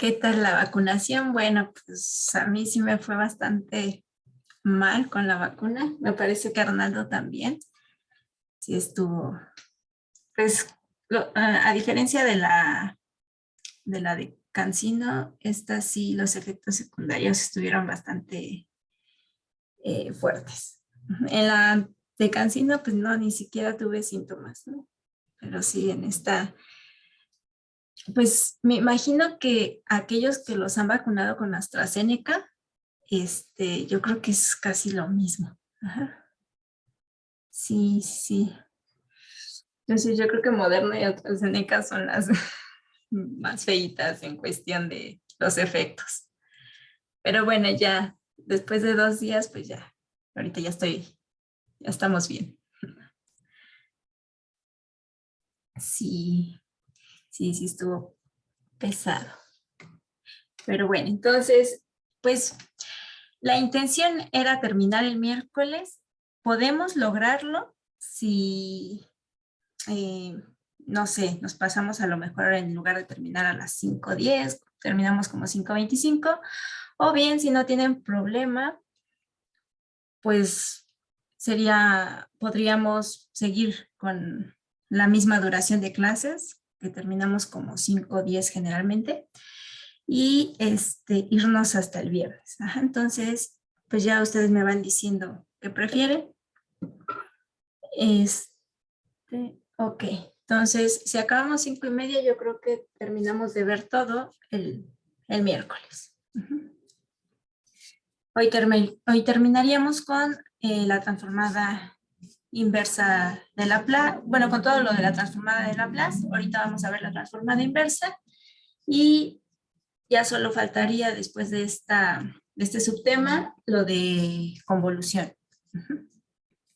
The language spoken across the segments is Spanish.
¿Qué tal la vacunación? Bueno, pues a mí sí me fue bastante mal con la vacuna. Me parece que Arnaldo también. Sí estuvo, pues a diferencia de Cancino, esta sí los efectos secundarios estuvieron bastante fuertes. En la de Cancino, pues no, ni siquiera tuve síntomas, ¿no? Pero sí, en esta, pues me imagino que aquellos que los han vacunado con AstraZeneca, yo creo que es casi lo mismo. Ajá. Sí, sí. Entonces yo creo que Moderna y AstraZeneca son las más feitas en cuestión de los efectos. Pero bueno, ya después de 2 días, pues ya, ahorita ya estamos bien. Sí, sí estuvo pesado. Pero bueno, entonces, pues la intención era terminar el miércoles. Podemos lograrlo si eh, no sé, nos pasamos a lo mejor en lugar de terminar a las 5:10, terminamos como 5:25, o bien si no tienen problema, pues podríamos seguir con la misma duración de clases, que terminamos como 5:10 generalmente, y irnos hasta el viernes. Ajá, entonces, pues ya ustedes me van diciendo qué prefieren. Ok, entonces si acabamos 5:30, yo creo que terminamos de ver todo el miércoles. Hoy terminaríamos con la transformada inversa de Laplace, bueno, con todo lo de la transformada de Laplace. Ahorita vamos a ver la transformada inversa y ya solo faltaría después de este subtema lo de convolución.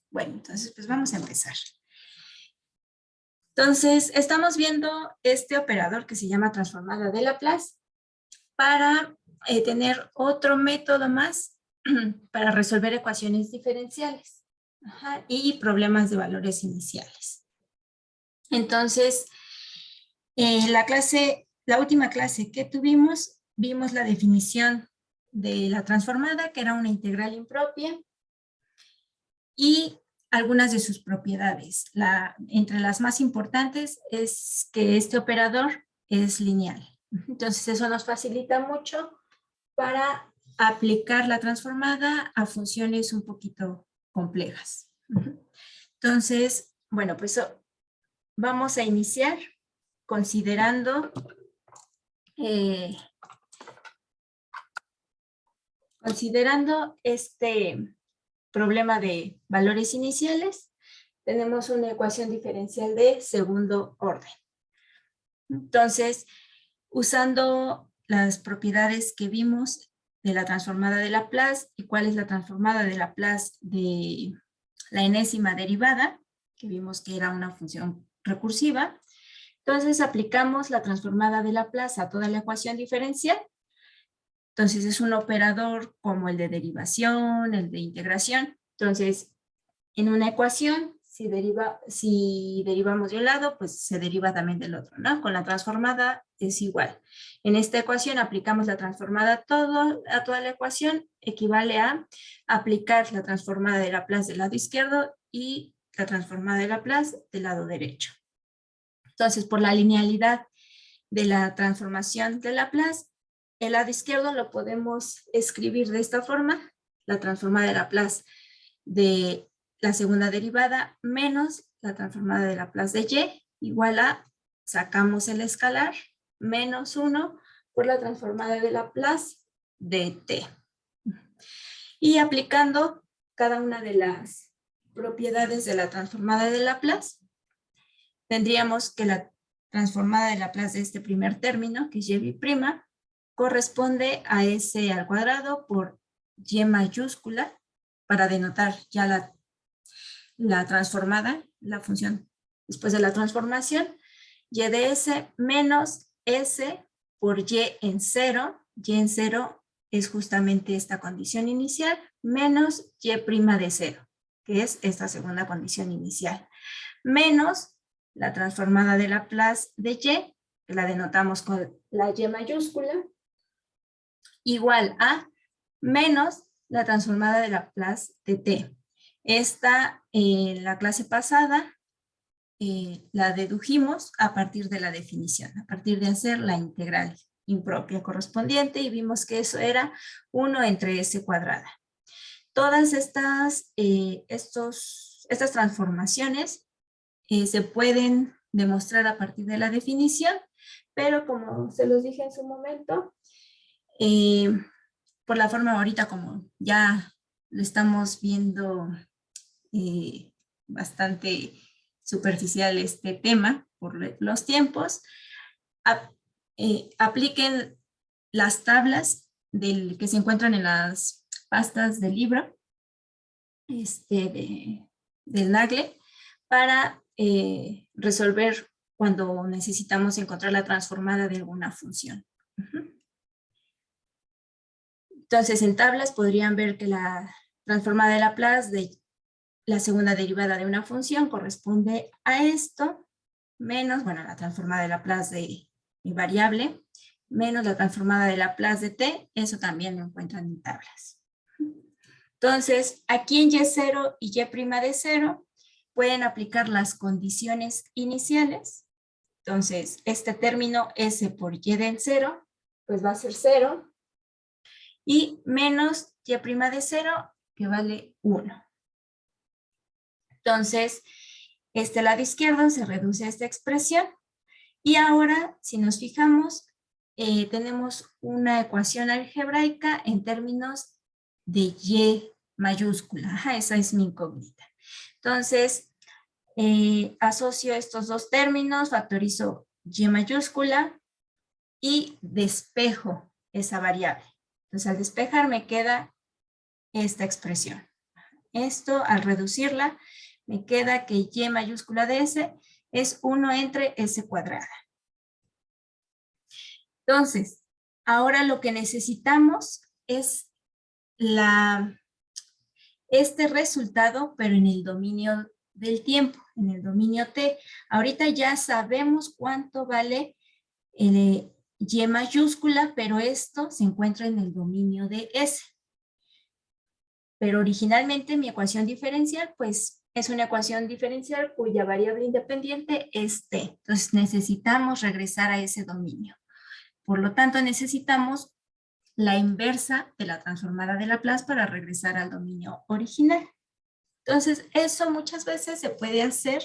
Bueno, entonces pues vamos a empezar. Entonces, estamos viendo este operador que se llama transformada de Laplace para tener otro método más para resolver ecuaciones diferenciales y problemas de valores iniciales. Entonces, la última clase que tuvimos, vimos la definición de la transformada, que era una integral impropia, y algunas de sus propiedades. Entre las más importantes es que este operador es lineal. Entonces eso nos facilita mucho para aplicar la transformada a funciones un poquito complejas. Entonces, bueno, pues vamos a iniciar considerando este problema de valores iniciales. Tenemos una ecuación diferencial de segundo orden. Entonces, usando las propiedades que vimos de la transformada de Laplace y cuál es la transformada de Laplace de la enésima derivada, que vimos que era una función recursiva, entonces aplicamos la transformada de Laplace a toda la ecuación diferencial. Entonces es un operador como el de derivación, el de integración. Entonces, en una ecuación, si derivamos de un lado, pues se deriva también del otro, ¿no? Con la transformada es igual. En esta ecuación aplicamos la transformada a toda la ecuación, equivale a aplicar la transformada de Laplace del lado izquierdo y la transformada de Laplace del lado derecho. Entonces, por la linealidad de la transformación de Laplace, el lado izquierdo lo podemos escribir de esta forma, la transformada de Laplace de la segunda derivada menos la transformada de Laplace de y igual a, sacamos el escalar, menos 1 por la transformada de Laplace de t. Y aplicando cada una de las propiedades de la transformada de Laplace, tendríamos que la transformada de Laplace de este primer término, que es y' corresponde a s al cuadrado por y mayúscula, para denotar ya la transformada, la función después de la transformación, y de s menos s por y en 0. Y en 0 es justamente esta condición inicial, menos y' de 0, que es esta segunda condición inicial, menos la transformada de Laplace de y, que la denotamos con la y mayúscula, igual a menos la transformada de Laplace de t. Esta, en la clase pasada, la dedujimos a partir de la definición, a partir de hacer la integral impropia correspondiente y vimos que eso era 1 entre s cuadrada. Todas estas transformaciones se pueden demostrar a partir de la definición, pero como se los dije en su momento, por la forma ahorita como ya lo estamos viendo bastante superficial este tema por los tiempos, apliquen las tablas que se encuentran en las pastas del libro del Nagle para resolver cuando necesitamos encontrar la transformada de alguna función. Entonces, en tablas podrían ver que la transformada de Laplace de la segunda derivada de una función corresponde a esto, menos, bueno, la transformada de Laplace de mi variable, menos la transformada de Laplace de t, eso también lo encuentran en tablas. Entonces, aquí en y0 y y' de 0 pueden aplicar las condiciones iniciales. Entonces, este término s por y del 0, pues va a ser 0, y menos y' de 0, que vale 1. Entonces, este lado izquierdo se reduce a esta expresión. Y ahora, si nos fijamos, tenemos una ecuación algebraica en términos de y mayúscula. Ajá, esa es mi incógnita. Entonces, asocio estos dos términos, factorizo y mayúscula y despejo esa variable. Entonces, al despejar me queda esta expresión. Esto, al reducirla, me queda que y mayúscula de s es 1 entre s cuadrada. Entonces, ahora lo que necesitamos es este resultado, pero en el dominio del tiempo, en el dominio t. Ahorita ya sabemos cuánto vale y mayúscula, pero esto se encuentra en el dominio de s. Pero originalmente mi ecuación diferencial, pues es una ecuación diferencial cuya variable independiente es t. Entonces necesitamos regresar a ese dominio. Por lo tanto, necesitamos la inversa de la transformada de Laplace para regresar al dominio original. Entonces, eso muchas veces se puede hacer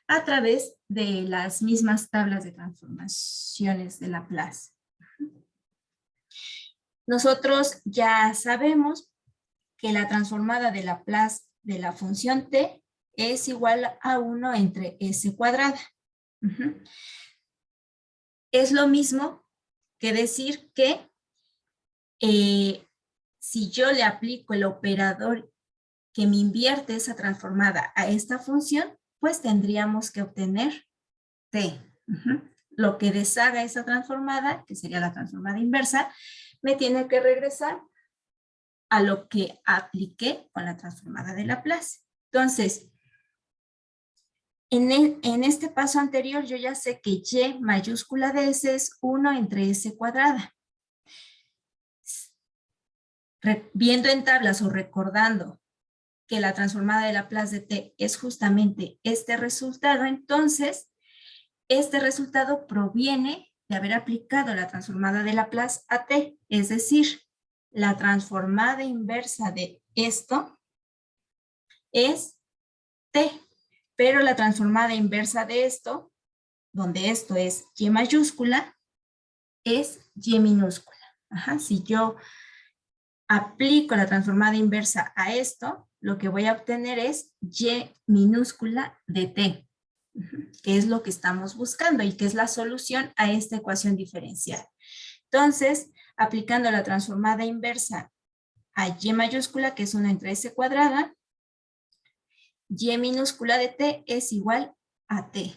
a través de las mismas tablas de transformaciones de Laplace. Nosotros ya sabemos que la transformada de Laplace de la función t es igual a 1 entre s cuadrada. Es lo mismo que decir que si yo le aplico el operador que me invierte esa transformada a esta función, pues tendríamos que obtener t. Lo que deshaga esa transformada, que sería la transformada inversa, me tiene que regresar a lo que apliqué con la transformada de Laplace. Entonces, en este paso anterior yo ya sé que y mayúscula de s es 1 entre s cuadrada. Viendo en tablas o recordando que la transformada de Laplace de t es justamente este resultado, entonces este resultado proviene de haber aplicado la transformada de Laplace a t, es decir, la transformada inversa de esto es t, pero la transformada inversa de esto, donde esto es y mayúscula, es y minúscula. Ajá, si yo aplico la transformada inversa a esto, lo que voy a obtener es y minúscula de t, que es lo que estamos buscando y que es la solución a esta ecuación diferencial. Entonces, aplicando la transformada inversa a y mayúscula, que es 1 entre s cuadrada, y minúscula de t es igual a t.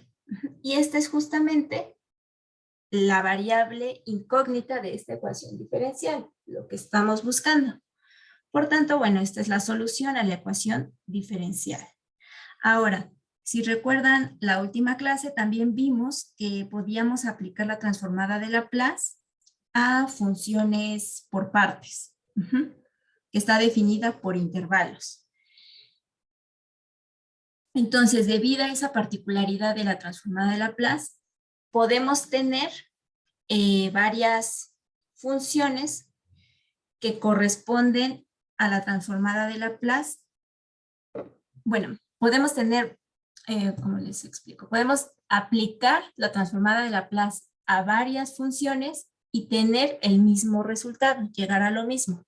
Y esta es justamente la variable incógnita de esta ecuación diferencial, lo que estamos buscando. Por tanto, bueno, esta es la solución a la ecuación diferencial. Ahora, si recuerdan la última clase, también vimos que podíamos aplicar la transformada de Laplace a funciones por partes, que está definida por intervalos. Entonces, debido a esa particularidad de la transformada de Laplace, podemos tener varias funciones que corresponden a la transformada de Laplace. Bueno, podemos tener, ¿cómo les explico? Podemos aplicar la transformada de Laplace a varias funciones y tener el mismo resultado, llegar a lo mismo.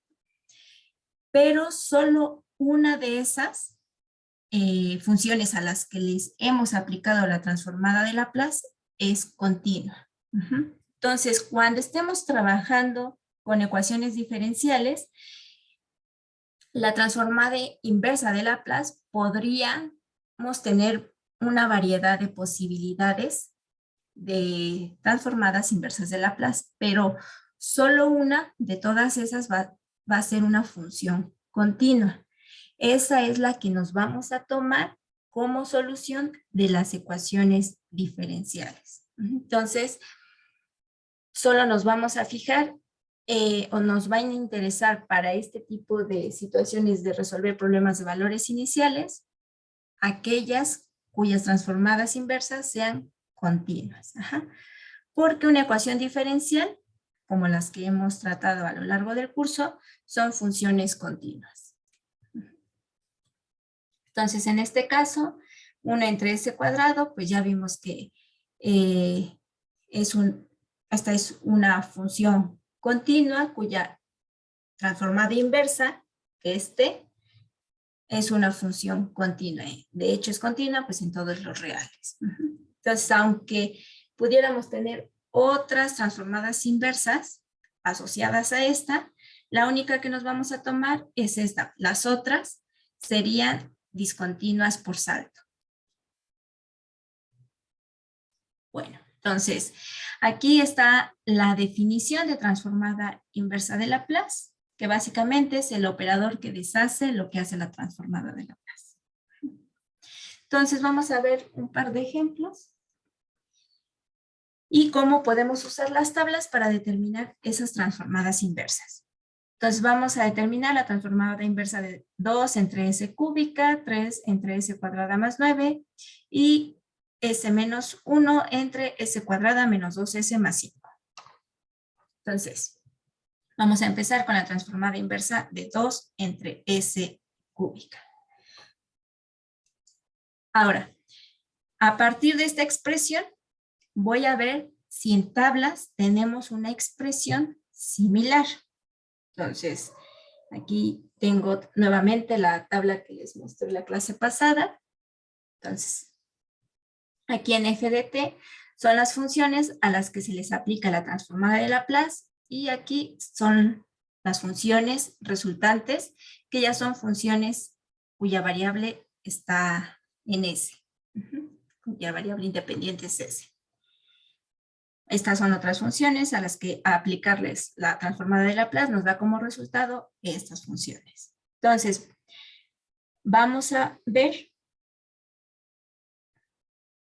Pero solo una de esas funciones a las que les hemos aplicado la transformada de Laplace es continua. Entonces, cuando estemos trabajando con ecuaciones diferenciales, la transformada inversa de Laplace podríamos tener una variedad de posibilidades de transformadas inversas de Laplace, pero solo una de todas esas va a ser una función continua. Esa es la que nos vamos a tomar como solución de las ecuaciones diferenciales. Entonces, solo nos vamos a fijar o nos van a interesar para este tipo de situaciones de resolver problemas de valores iniciales, aquellas cuyas transformadas inversas sean continuas. Porque una ecuación diferencial, como las que hemos tratado a lo largo del curso, son funciones continuas. Entonces, en este caso, 1 entre s cuadrado, pues ya vimos que esta es una función continua cuya transformada inversa, que es una función continua. De hecho, es continua pues en todos los reales. Entonces, aunque pudiéramos tener otras transformadas inversas asociadas a esta, la única que nos vamos a tomar es esta. Las otras serían discontinuas por salto. Bueno, entonces, aquí está la definición de transformada inversa de Laplace, que básicamente es el operador que deshace lo que hace la transformada de Laplace. Entonces, vamos a ver un par de ejemplos y cómo podemos usar las tablas para determinar esas transformadas inversas. Entonces, vamos a determinar la transformada inversa de 2 entre s cúbica, 3 entre s cuadrada más 9 y s menos 1 entre s cuadrada menos 2s más 5. Entonces, vamos a empezar con la transformada inversa de 2 entre s cúbica. Ahora, a partir de esta expresión, voy a ver si en tablas tenemos una expresión similar. Entonces, aquí tengo nuevamente la tabla que les mostré la clase pasada. Entonces, aquí en f de t son las funciones a las que se les aplica la transformada de Laplace y aquí son las funciones resultantes que ya son funciones cuya variable está en S, cuya variable independiente es S. Estas son otras funciones a las que a aplicarles la transformada de Laplace nos da como resultado estas funciones. Entonces, vamos a ver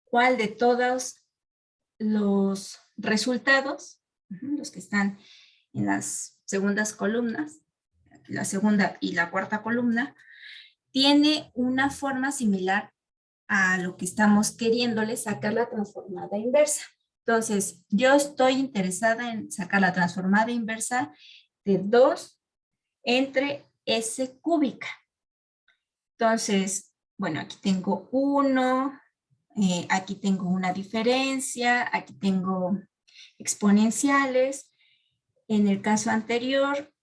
cuál de todos los resultados, los que están en las segundas columnas, la segunda y la cuarta columna, tiene una forma similar a lo que estamos queriéndole sacar la transformada inversa. Entonces, yo estoy interesada en sacar la transformada inversa de 2 entre s cúbica. Entonces, bueno, aquí tengo 1, aquí tengo una diferencia, aquí tengo exponenciales. En el caso anterior,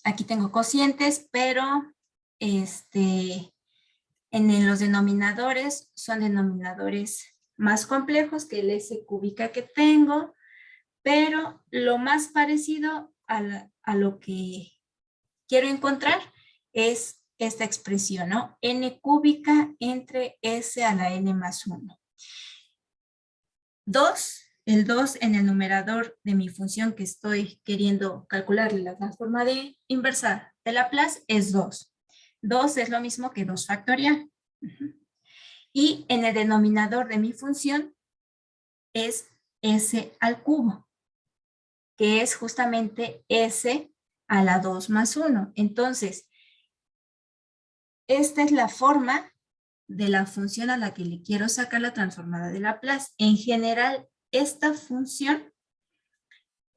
aquí tengo cocientes, pero en los denominadores son denominadores más complejos que el s cúbica que tengo, pero lo más parecido a lo que quiero encontrar es esta expresión, ¿no? N cúbica entre s a la n más 1. 2, el 2 en el numerador de mi función que estoy queriendo calcularle la transformada inversa de Laplace es 2. 2 es lo mismo que 2 factorial. Y en el denominador de mi función es s al cubo. que es justamente S a la 2 más 1. Entonces, esta es la forma de la función a la que le quiero sacar la transformada de Laplace. En general, esta función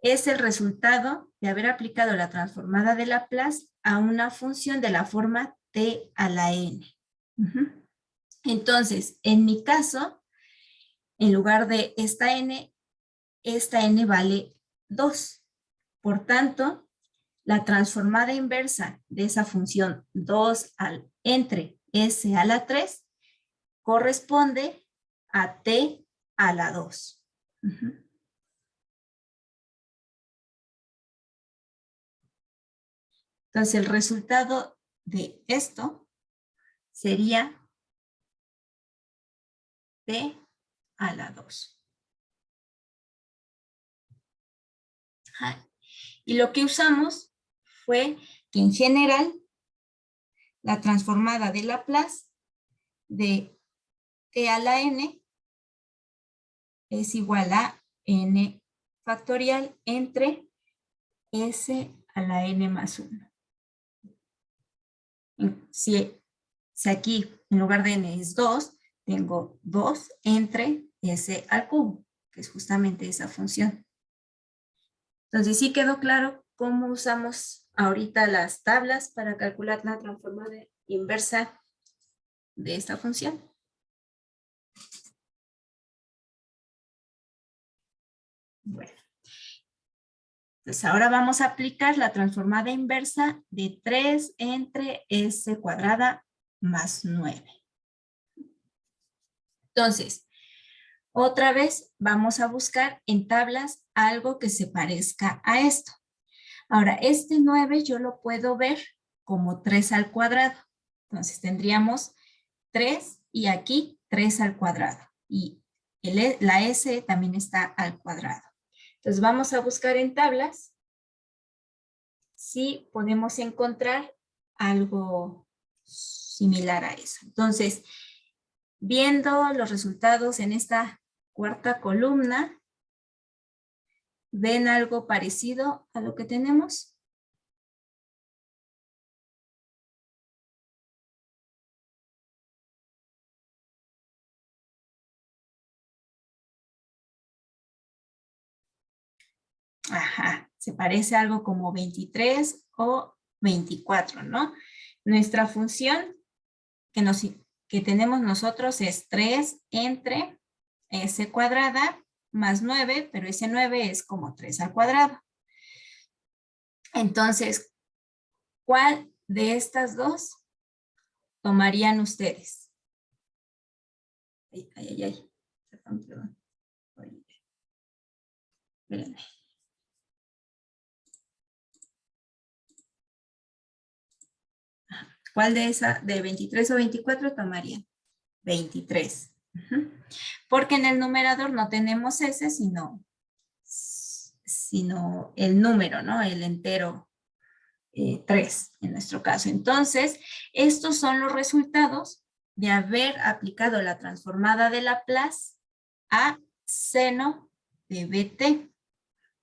es el resultado de haber aplicado la transformada de Laplace a una función de la forma t a la n. Entonces, en mi caso, en lugar de esta n vale 2. Por tanto, la transformada inversa de esa función 2 entre s a la 3 corresponde a t a la 2. Entonces, el resultado de esto sería t a la 2. Y lo que usamos fue que en general la transformada de Laplace de t a la n es igual a n factorial entre s a la n más 1. Si aquí en lugar de n es 2, tengo 2 entre s al cubo, que es justamente esa función. Entonces, ¿sí quedó claro cómo usamos ahorita las tablas para calcular la transformada inversa de esta función? Bueno. Entonces, ahora vamos a aplicar la transformada inversa de 3 entre s cuadrada más 9. Entonces, otra vez vamos a buscar en tablas algo que se parezca a esto. Ahora, este 9 yo lo puedo ver como 3 al cuadrado. Entonces, tendríamos 3 y aquí 3 al cuadrado. Y la s también está al cuadrado. Entonces, vamos a buscar en tablas si podemos encontrar algo similar a eso. Entonces, viendo los resultados en esta cuarta columna, ¿ven algo parecido a lo que tenemos? Ajá, se parece a algo como 23 o 24, ¿no? Nuestra función que tenemos nosotros es 3 entre s cuadrada más 9, pero ese 9 es como 3 al cuadrado. Entonces, ¿cuál de estas dos tomarían ustedes? Ay, ay, ay, ay. Perdón, perdón. Espérenme. ¿Cuál de esa, de 23 o 24 tomarían? 23. Porque en el numerador no tenemos s, sino el número, ¿no? El entero 3 en nuestro caso. Entonces, estos son los resultados de haber aplicado la transformada de Laplace a seno de bt.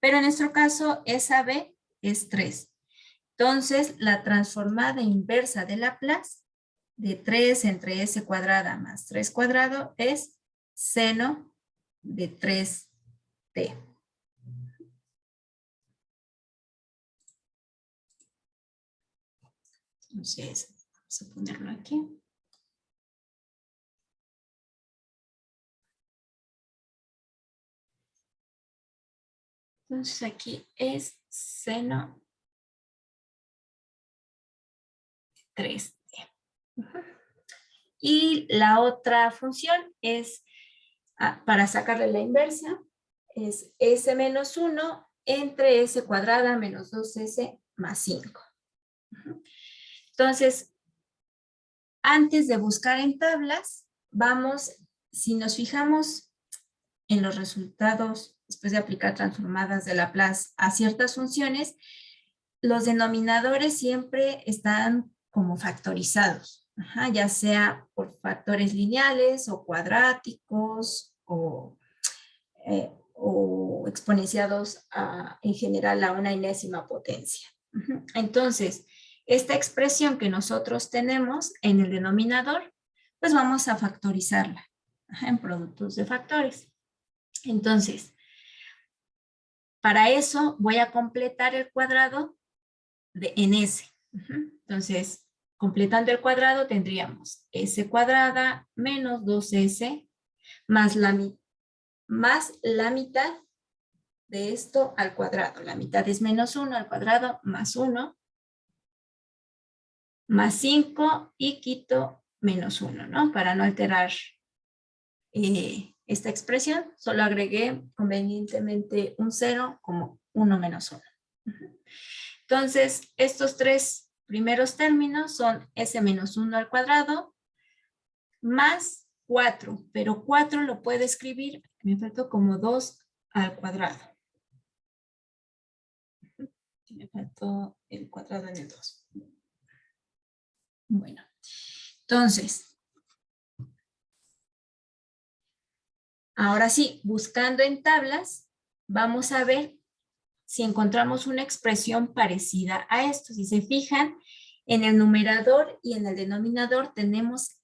Pero en nuestro caso, esa b es 3. Entonces, la transformada inversa de Laplace de 3 entre s cuadrada más 3 cuadrado es seno de 3t. Entonces, vamos a ponerlo aquí. Entonces, aquí es seno 3t. Y la otra función es, para sacarle la inversa, es s menos 1 entre s cuadrada menos 2s más 5. Entonces, antes de buscar en tablas, si nos fijamos en los resultados después de aplicar transformadas de Laplace a ciertas funciones, los denominadores siempre están como factorizados, ya sea por factores lineales o cuadráticos o o exponenciados en general a una enésima potencia. Entonces, esta expresión que nosotros tenemos en el denominador, pues vamos a factorizarla en productos de factores. Entonces, para eso voy a completar el cuadrado en S. Entonces, completando el cuadrado tendríamos S cuadrada menos 2S más la mitad de esto al cuadrado. La mitad es menos 1 al cuadrado más 1 más 5 y quito menos 1, ¿no? Para no alterar esta expresión, solo agregué convenientemente un 0 como 1 menos 1. Entonces, estos tres primeros términos son S menos 1 al cuadrado más 4, pero 4 lo puedo escribir, me faltó como 2 al cuadrado. Me faltó el cuadrado en el 2. Bueno, entonces, ahora sí, buscando en tablas, vamos a ver si encontramos una expresión parecida a esto. Si se fijan, en el numerador y en el denominador tenemos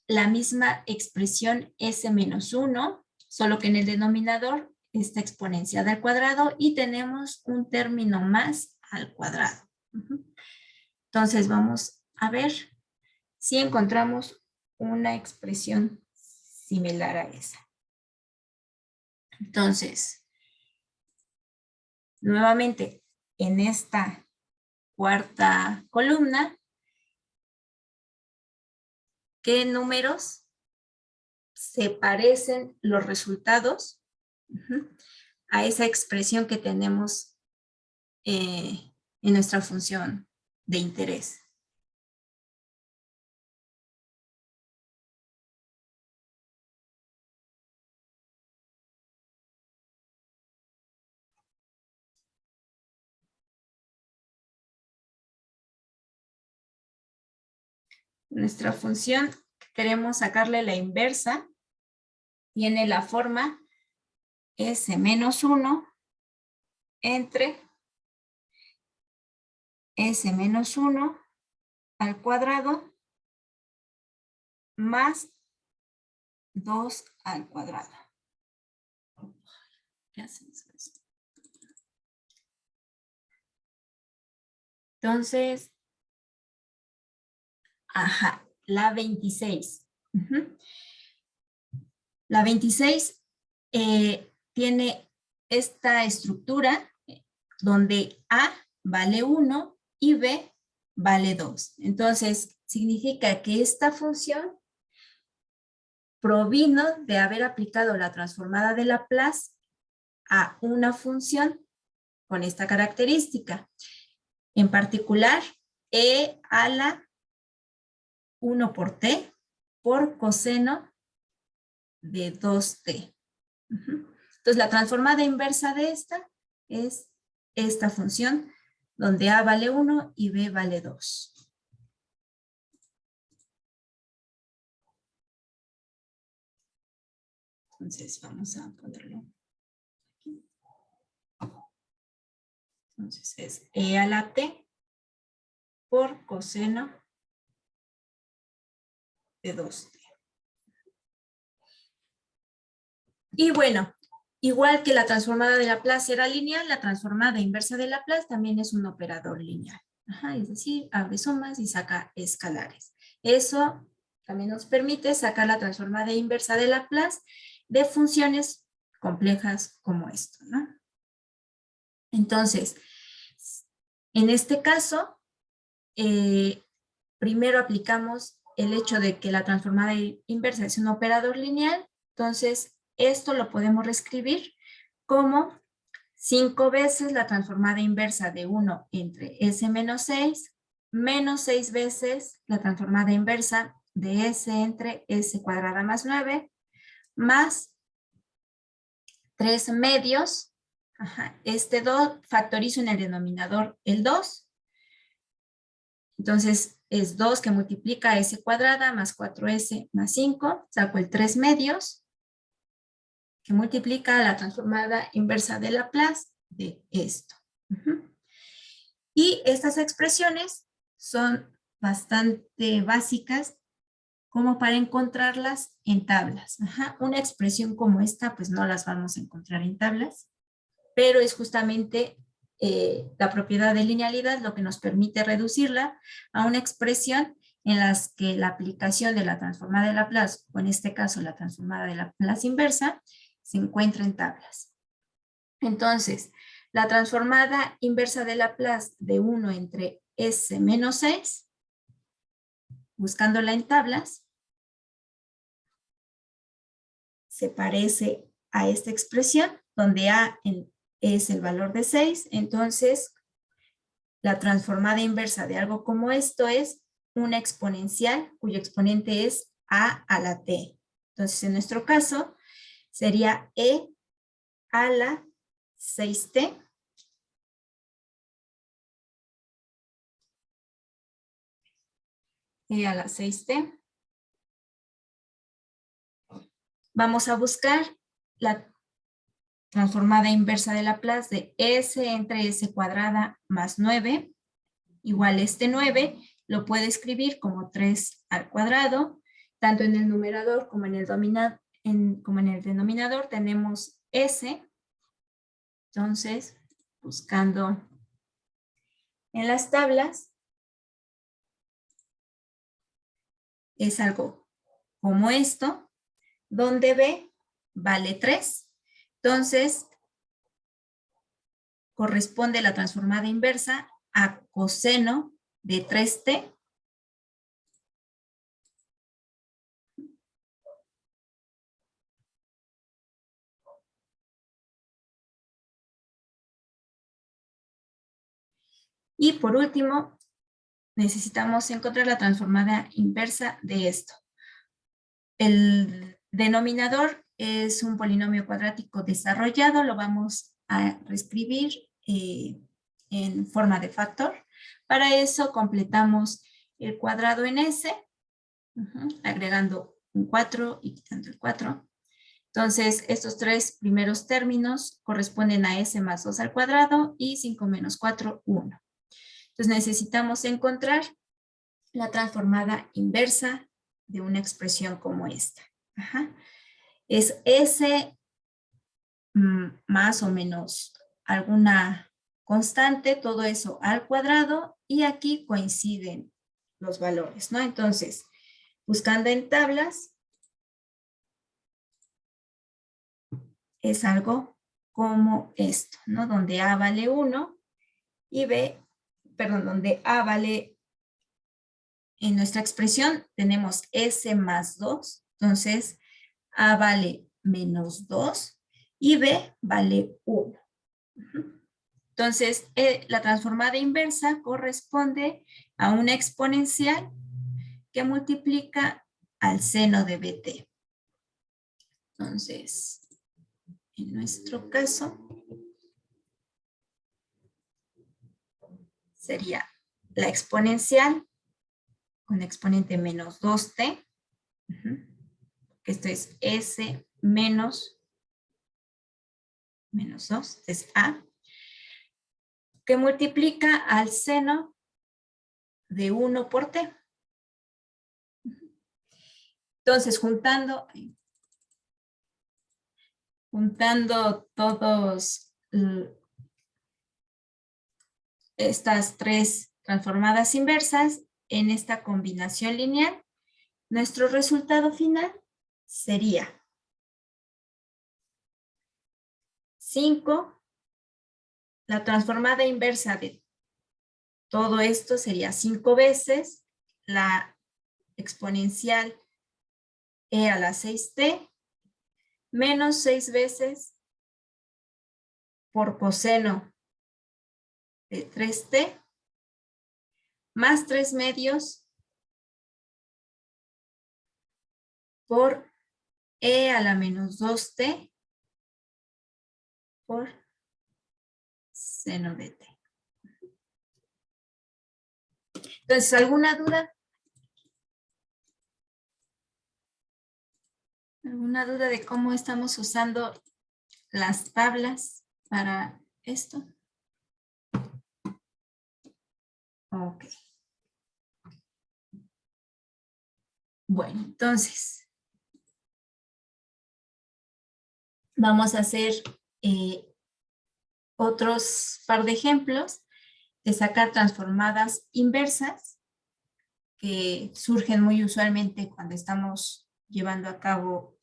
la misma expresión S menos 1, solo que en el denominador está exponenciada al cuadrado y tenemos un término más al cuadrado. Entonces vamos a ver si encontramos una expresión similar a esa. Entonces, nuevamente, en esta cuarta columna, ¿qué números se parecen los resultados a esa expresión que tenemos en nuestra función de interés? Nuestra función, queremos sacarle la inversa, tiene la forma S menos 1 entre S menos 1 al cuadrado más 2 al cuadrado. ¿Qué hacemos esto? Entonces, la 26. La 26 tiene esta estructura donde A vale 1 y B vale 2. Entonces, significa que esta función provino de haber aplicado la transformada de Laplace a una función con esta característica. En particular, E a la 1 por T por coseno de 2T. Entonces, la transformada inversa de esta es esta función donde A vale 1 y B vale 2. Entonces, vamos a ponerlo aquí. Entonces, es E a la T por coseno de 2T. Y bueno, igual que la transformada de Laplace era lineal, la transformada inversa de Laplace también es un operador lineal. Es decir, abre sumas y saca escalares. Eso también nos permite sacar la transformada inversa de Laplace de funciones complejas como esto, ¿no? Entonces, en este caso, primero aplicamos el hecho de que la transformada inversa es un operador lineal. Entonces, esto lo podemos reescribir como 5 veces la transformada inversa de 1 entre S menos 6, menos 6 veces la transformada inversa de S entre S cuadrada más 9, más 3 medios. Este 2 factorizo en el denominador el 2. Entonces, es 2 que multiplica S cuadrada más 4S más 5. Saco el 3 medios, que multiplica la transformada inversa de Laplace de esto. Y estas expresiones son bastante básicas como para encontrarlas en tablas. Una expresión como esta, pues no las vamos a encontrar en tablas, pero es justamente la propiedad de linealidad lo que nos permite reducirla a una expresión en las que la aplicación de la transformada de Laplace, o en este caso la transformada de Laplace inversa, se encuentra en tablas. Entonces, la transformada inversa de Laplace de 1 entre S menos 6, buscándola en tablas, se parece a esta expresión, donde A es el valor de 6, entonces la transformada inversa de algo como esto es una exponencial cuyo exponente es A a la T. Entonces, en nuestro caso, sería E a la 6T. E a la 6T. Vamos a buscar la transformada inversa de Laplace de S entre S cuadrada más 9, igual este 9, lo puede escribir como 3 al cuadrado, tanto en el numerador como en el denominador tenemos S. Entonces, buscando en las tablas, es algo como esto, donde B vale 3. Entonces, corresponde la transformada inversa a coseno de 3T. Y por último, necesitamos encontrar la transformada inversa de esto. El denominador es un polinomio cuadrático desarrollado, lo vamos a reescribir en forma de factor. Para eso completamos el cuadrado en S, agregando un 4 y quitando el 4. Entonces, estos tres primeros términos corresponden a S más 2 al cuadrado y 5 menos 4, 1. Entonces, necesitamos encontrar la transformada inversa de una expresión como esta. Es S más o menos alguna constante, todo eso al cuadrado, y aquí coinciden los valores, ¿no? Entonces, buscando en tablas, es algo como esto, ¿no? Donde A vale 1 y donde A vale, en nuestra expresión tenemos S más 2, entonces A vale menos 2 y B vale 1. Entonces, la transformada inversa corresponde a una exponencial que multiplica al seno de BT. Entonces, en nuestro caso, sería la exponencial con exponente menos 2t, que esto es S menos 2, es A, que multiplica al seno de 1 por t. Entonces, juntando todos estas tres transformadas inversas en esta combinación lineal, nuestro resultado final sería 5. La transformada inversa de todo esto sería 5 veces la exponencial e a la 6t menos 6 veces por coseno de 3t más 3 medios por e a la menos 2t por seno de t. Entonces, ¿alguna duda? ¿Alguna duda de cómo estamos usando las tablas para esto? Ok. Bueno, entonces, vamos a hacer otros par de ejemplos de sacar transformadas inversas que surgen muy usualmente cuando estamos llevando a cabo,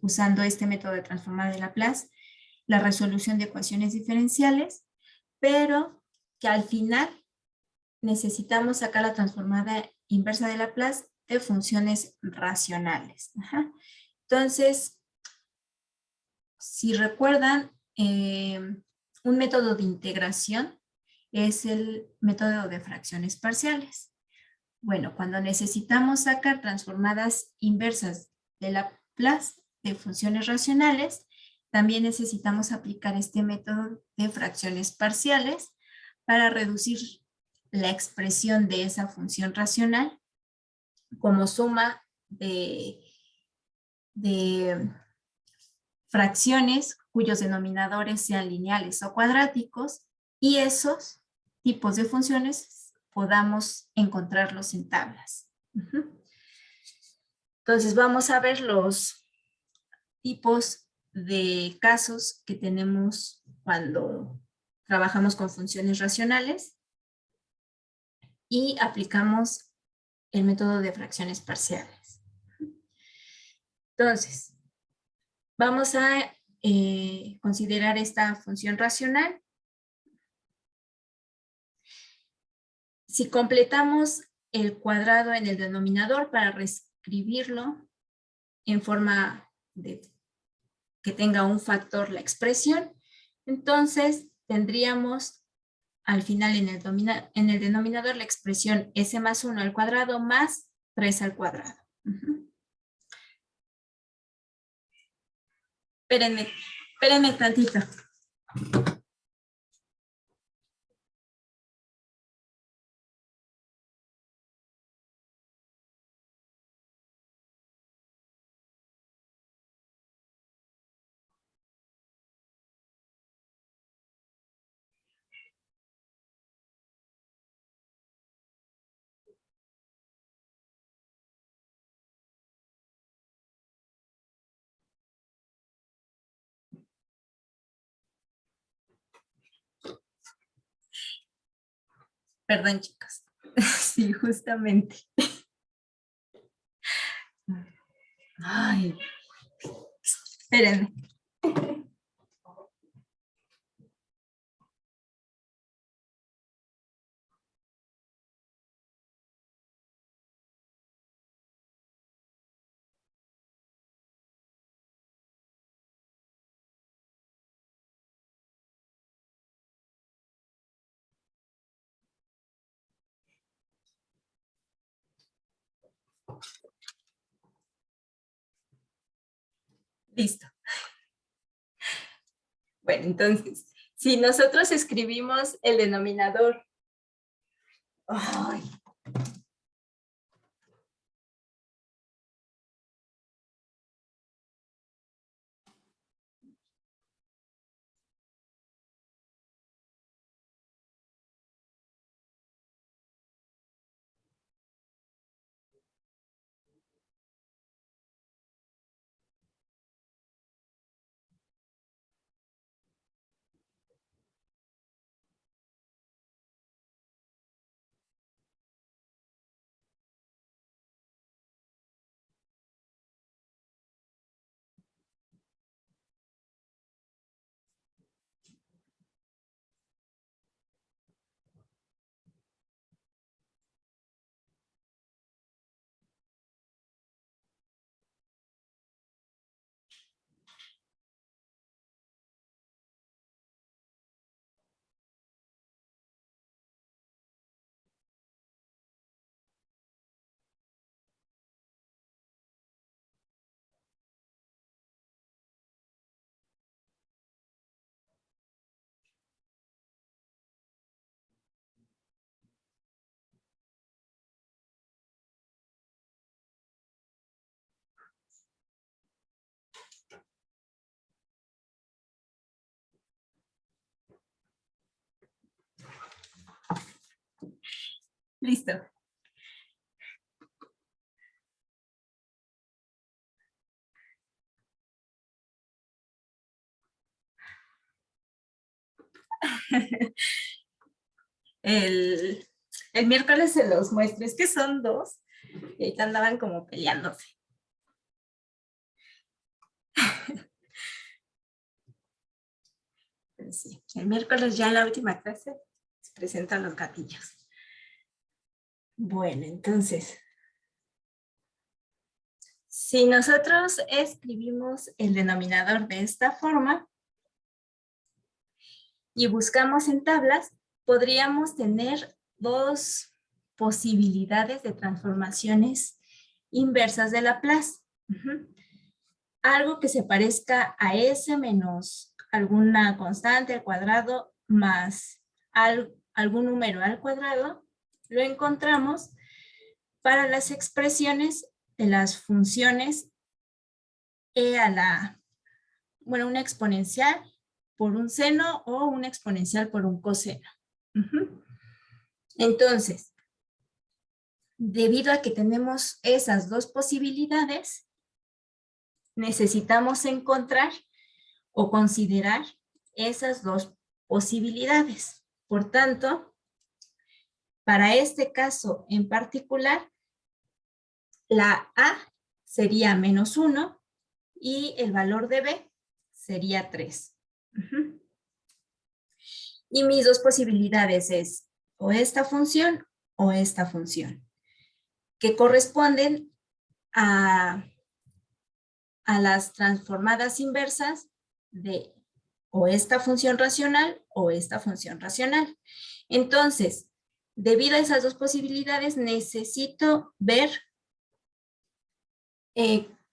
usando este método de transformada de Laplace, la resolución de ecuaciones diferenciales, pero que al final necesitamos sacar la transformada inversa de Laplace de funciones racionales. Ajá. Entonces, si recuerdan, un método de integración es el método de fracciones parciales. Bueno, cuando necesitamos sacar transformadas inversas de Laplace de funciones racionales, también necesitamos aplicar este método de fracciones parciales para reducir la expresión de esa función racional como suma de fracciones cuyos denominadores sean lineales o cuadráticos y esos tipos de funciones podamos encontrarlos en tablas. Entonces vamos a ver los tipos de casos que tenemos cuando trabajamos con funciones racionales y aplicamos el método de fracciones parciales. Entonces, vamos a considerar esta función racional. Si completamos el cuadrado en el denominador para reescribirlo en forma de que tenga un factor la expresión, entonces tendríamos al final en el denominador la expresión s más 1 al cuadrado más 3 al cuadrado. Espérenme tantito. Perdón, chicos. Sí, justamente. Ay, espérenme. Listo. Bueno, entonces, si nosotros escribimos el denominador, ay, Listo. El, el miércoles se los muestro, es que son dos y ahorita andaban como peleándose. Pero sí, el miércoles ya en la última clase se presentan los gatillos. Bueno, entonces, si nosotros escribimos el denominador de esta forma y buscamos en tablas, podríamos tener dos posibilidades de transformaciones inversas de Laplace. Algo que se parezca a S menos alguna constante al cuadrado más algún número al cuadrado, lo encontramos para las expresiones de las funciones e a la, bueno, una exponencial por un seno o una exponencial por un coseno. Entonces, debido a que tenemos esas dos posibilidades, necesitamos encontrar o considerar esas dos posibilidades. Por tanto, para este caso en particular, la A sería menos 1 y el valor de B sería 3. Y mis dos posibilidades es o esta función o esta función, que corresponden a las transformadas inversas de o esta función racional o esta función racional. Entonces, debido a esas dos posibilidades, necesito ver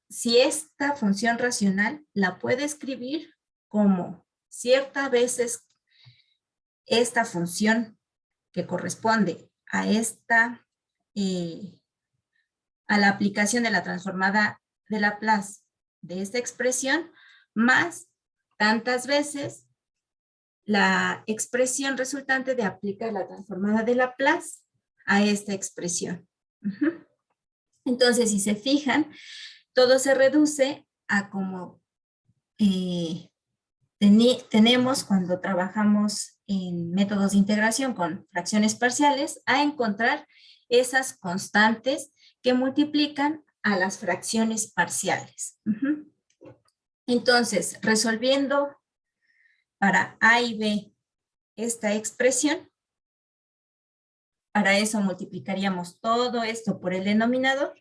si esta función racional la puedo escribir como ciertas veces esta función que corresponde a esta, a la aplicación de la transformada de Laplace de esta expresión, más tantas veces la expresión resultante de aplicar la transformada de Laplace a esta expresión. Entonces, si se fijan, todo se reduce a como tenemos cuando trabajamos en métodos de integración con fracciones parciales, a encontrar esas constantes que multiplican a las fracciones parciales. Entonces, resolviendo para A y B esta expresión, para eso multiplicaríamos todo esto por el denominador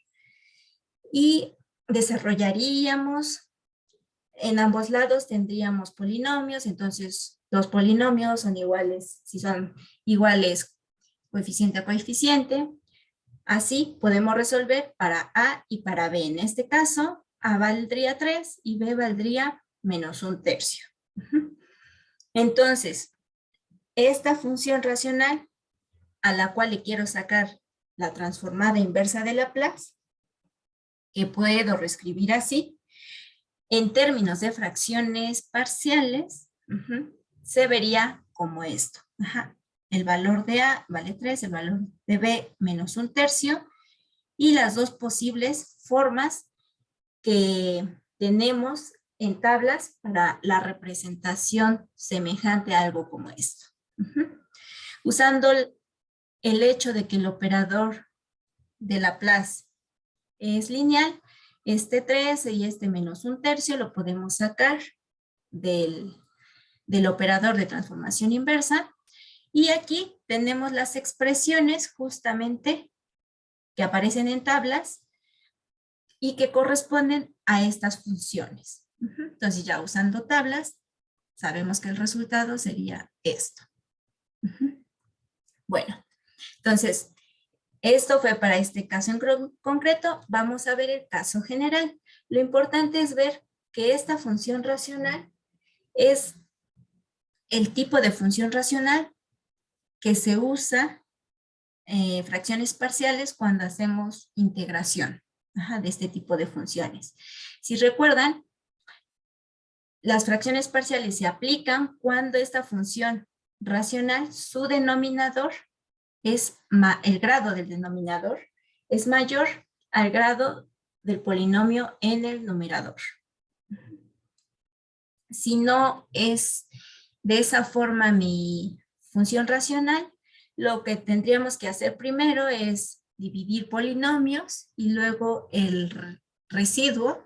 y desarrollaríamos, en ambos lados tendríamos polinomios, entonces los polinomios son iguales, si son iguales coeficiente a coeficiente, así podemos resolver para A y para B. En este caso, A valdría 3 y B valdría menos 1/3. Entonces, esta función racional a la cual le quiero sacar la transformada inversa de Laplace, que puedo reescribir así, en términos de fracciones parciales, se vería como esto. El valor de A vale 3, el valor de B menos 1/3, y las dos posibles formas que tenemos en tablas para la representación semejante a algo como esto. Usando el hecho de que el operador de Laplace es lineal, este 13 y este menos 1/3 lo podemos sacar del operador de transformación inversa. Y aquí tenemos las expresiones justamente que aparecen en tablas y que corresponden a estas funciones. Entonces ya usando tablas, sabemos que el resultado sería esto. Bueno, entonces esto fue para este caso en concreto. Vamos a ver el caso general. Lo importante es ver que esta función racional es el tipo de función racional que se usa fracciones parciales cuando hacemos integración de este tipo de funciones. Si recuerdan, las fracciones parciales se aplican cuando esta función racional, su denominador el grado del denominador es mayor al grado del polinomio en el numerador. Si no es de esa forma mi función racional, lo que tendríamos que hacer primero es dividir polinomios y luego el residuo,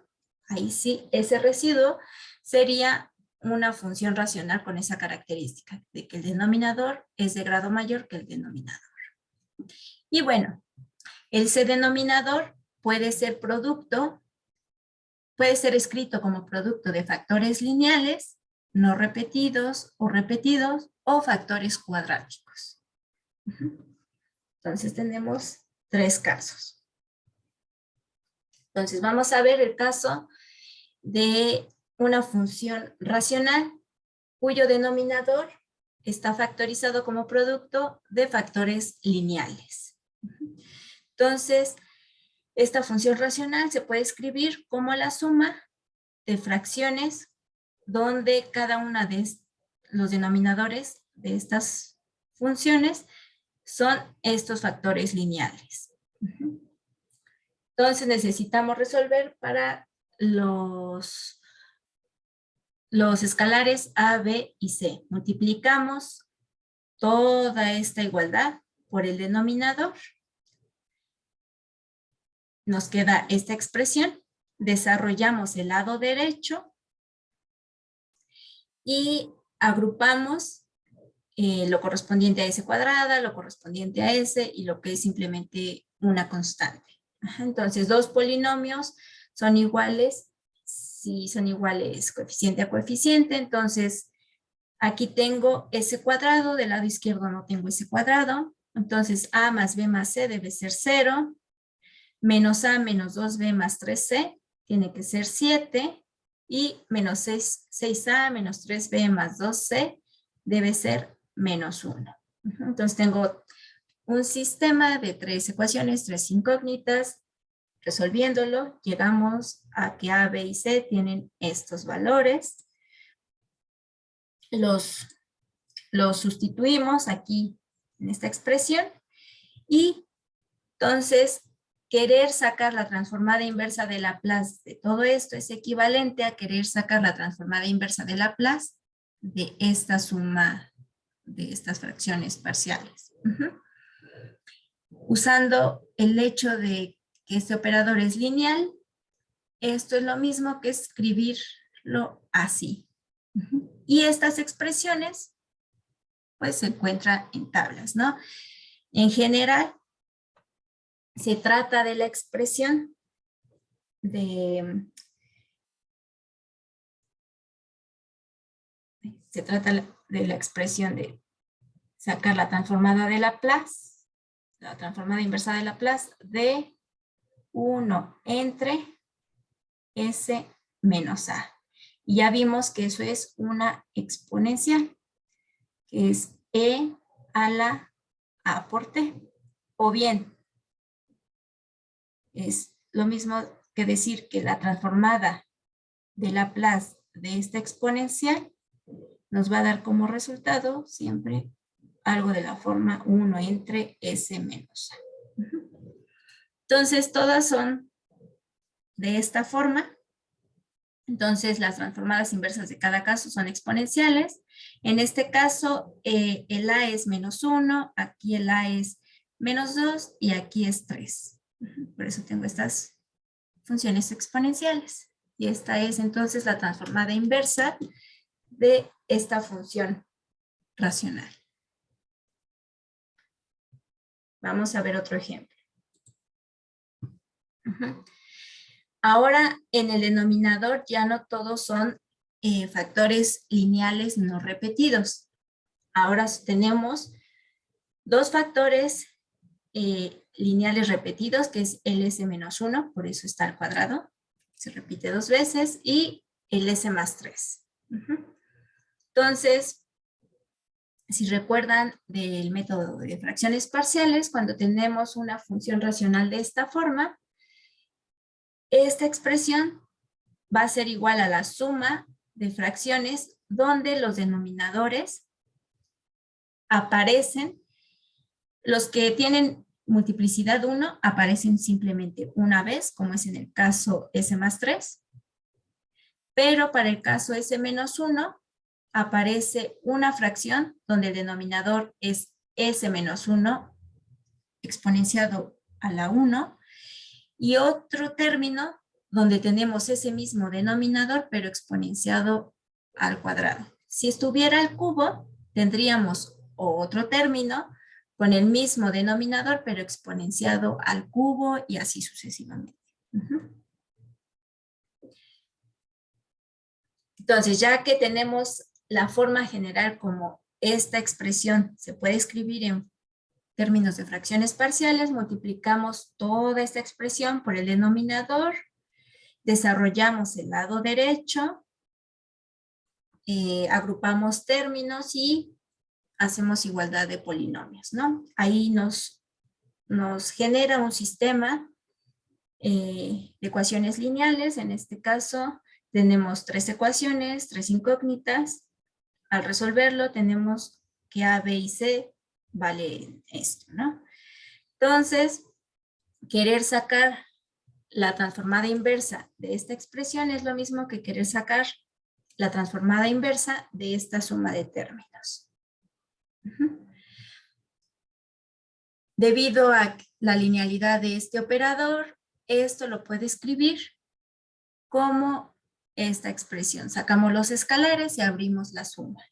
ahí sí, ese residuo sería una función racional con esa característica de que el denominador es de grado mayor que el denominador. Y bueno, ese denominador puede ser puede ser escrito como producto de factores lineales, no repetidos o factores cuadráticos. Entonces tenemos 3 casos. Entonces vamos a ver el caso de una función racional cuyo denominador está factorizado como producto de factores lineales. Entonces, esta función racional se puede escribir como la suma de fracciones donde cada una de los denominadores de estas funciones son estos factores lineales. Entonces necesitamos resolver para los escalares A, B y C. Multiplicamos toda esta igualdad por el denominador. Nos queda esta expresión. Desarrollamos el lado derecho y agrupamos lo correspondiente a S cuadrada, lo correspondiente a S y lo que es simplemente una constante. Entonces, 2 polinomios son iguales, si son iguales coeficiente a coeficiente, entonces aquí tengo S cuadrado, del lado izquierdo no tengo S cuadrado, entonces A más B más C debe ser 0, menos A menos 2B más 3C tiene que ser 7, y menos 6A menos 3B más 2C debe ser menos 1. Entonces tengo un sistema de 3 ecuaciones, 3 incógnitas. Resolviéndolo, llegamos a que A, B y C tienen estos valores. Los sustituimos aquí en esta expresión y entonces querer sacar la transformada inversa de Laplace de todo esto es equivalente a querer sacar la transformada inversa de Laplace de esta suma de estas fracciones parciales. Usando el hecho de que este operador es lineal, esto es lo mismo que escribirlo así. Y estas expresiones pues se encuentran en tablas, ¿no? En general, se trata de la expresión de sacar la transformada de Laplace, la transformada inversa de Laplace de 1 entre S menos A. Y ya vimos que eso es una exponencial, que es E a la A por T. O bien, es lo mismo que decir que la transformada de Laplace de esta exponencial nos va a dar como resultado siempre algo de la forma 1 entre S menos A. Entonces, todas son de esta forma. Entonces, las transformadas inversas de cada caso son exponenciales. En este caso, el A es menos 1, aquí el A es menos 2 y aquí es 3. Por eso tengo estas funciones exponenciales. Y esta es entonces la transformada inversa de esta función racional. Vamos a ver otro ejemplo. Ahora, en el denominador ya no todos son factores lineales no repetidos. Ahora tenemos 2 factores lineales repetidos, que es el S menos 1, por eso está al cuadrado, se repite 2 veces, y el S más 3. Entonces, si recuerdan del método de fracciones parciales, cuando tenemos una función racional de esta forma, esta expresión va a ser igual a la suma de fracciones donde los denominadores aparecen Los que tienen multiplicidad 1 aparecen simplemente una vez, como es en el caso S más 3. Pero para el caso S menos 1, aparece una fracción donde el denominador es S menos 1 exponenciado a la 1 y otro término donde tenemos ese mismo denominador pero exponenciado al cuadrado. Si estuviera al cubo, tendríamos otro término con el mismo denominador pero exponenciado al cubo y así sucesivamente. Entonces, ya que tenemos la forma general como esta expresión se puede escribir en términos de fracciones parciales, multiplicamos toda esta expresión por el denominador, desarrollamos el lado derecho, agrupamos términos y hacemos igualdad de polinomios, ¿no? Ahí nos genera un sistema de ecuaciones lineales. En este caso tenemos 3 ecuaciones, 3 incógnitas. Al resolverlo tenemos que A, B y C vale esto, ¿no? Entonces, querer sacar la transformada inversa de esta expresión es lo mismo que querer sacar la transformada inversa de esta suma de términos. Debido a la linealidad de este operador, esto lo puede escribir como esta expresión. Sacamos los escalares y abrimos la suma.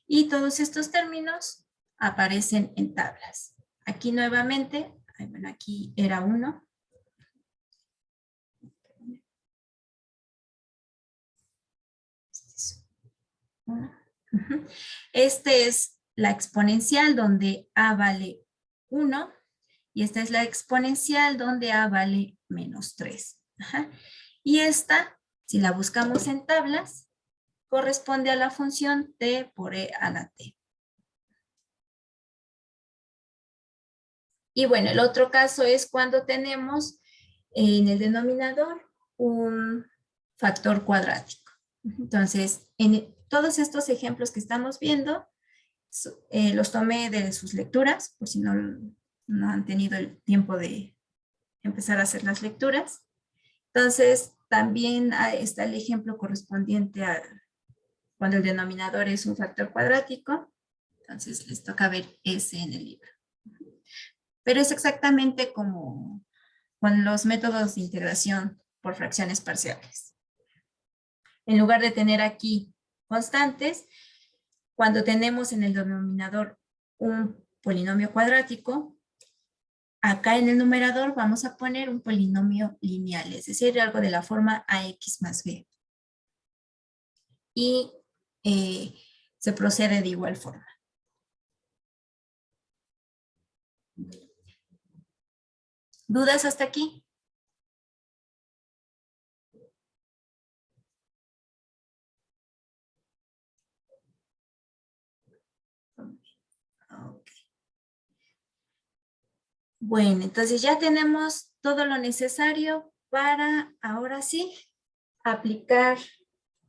Y todos estos términos aparecen en tablas. Aquí nuevamente, bueno, aquí era 1. Este es la exponencial donde A vale 1 y esta es la exponencial donde A vale menos 3. Y esta, si la buscamos en tablas, corresponde a la función t por e a la t. Y bueno, el otro caso es cuando tenemos en el denominador un factor cuadrático. Entonces, en todos estos ejemplos que estamos viendo, los tomé de sus lecturas, por si no han tenido el tiempo de empezar a hacer las lecturas. Entonces, también está el ejemplo correspondiente a cuando el denominador es un factor cuadrático. Entonces, les toca ver ese en el libro. Pero es exactamente como con los métodos de integración por fracciones parciales. En lugar de tener aquí constantes, cuando tenemos en el denominador un polinomio cuadrático, acá en el numerador vamos a poner un polinomio lineal, es decir, algo de la forma ax más b. Y se procede de igual forma. ¿Dudas hasta aquí? Okay. Bueno, entonces ya tenemos todo lo necesario para, ahora sí, aplicar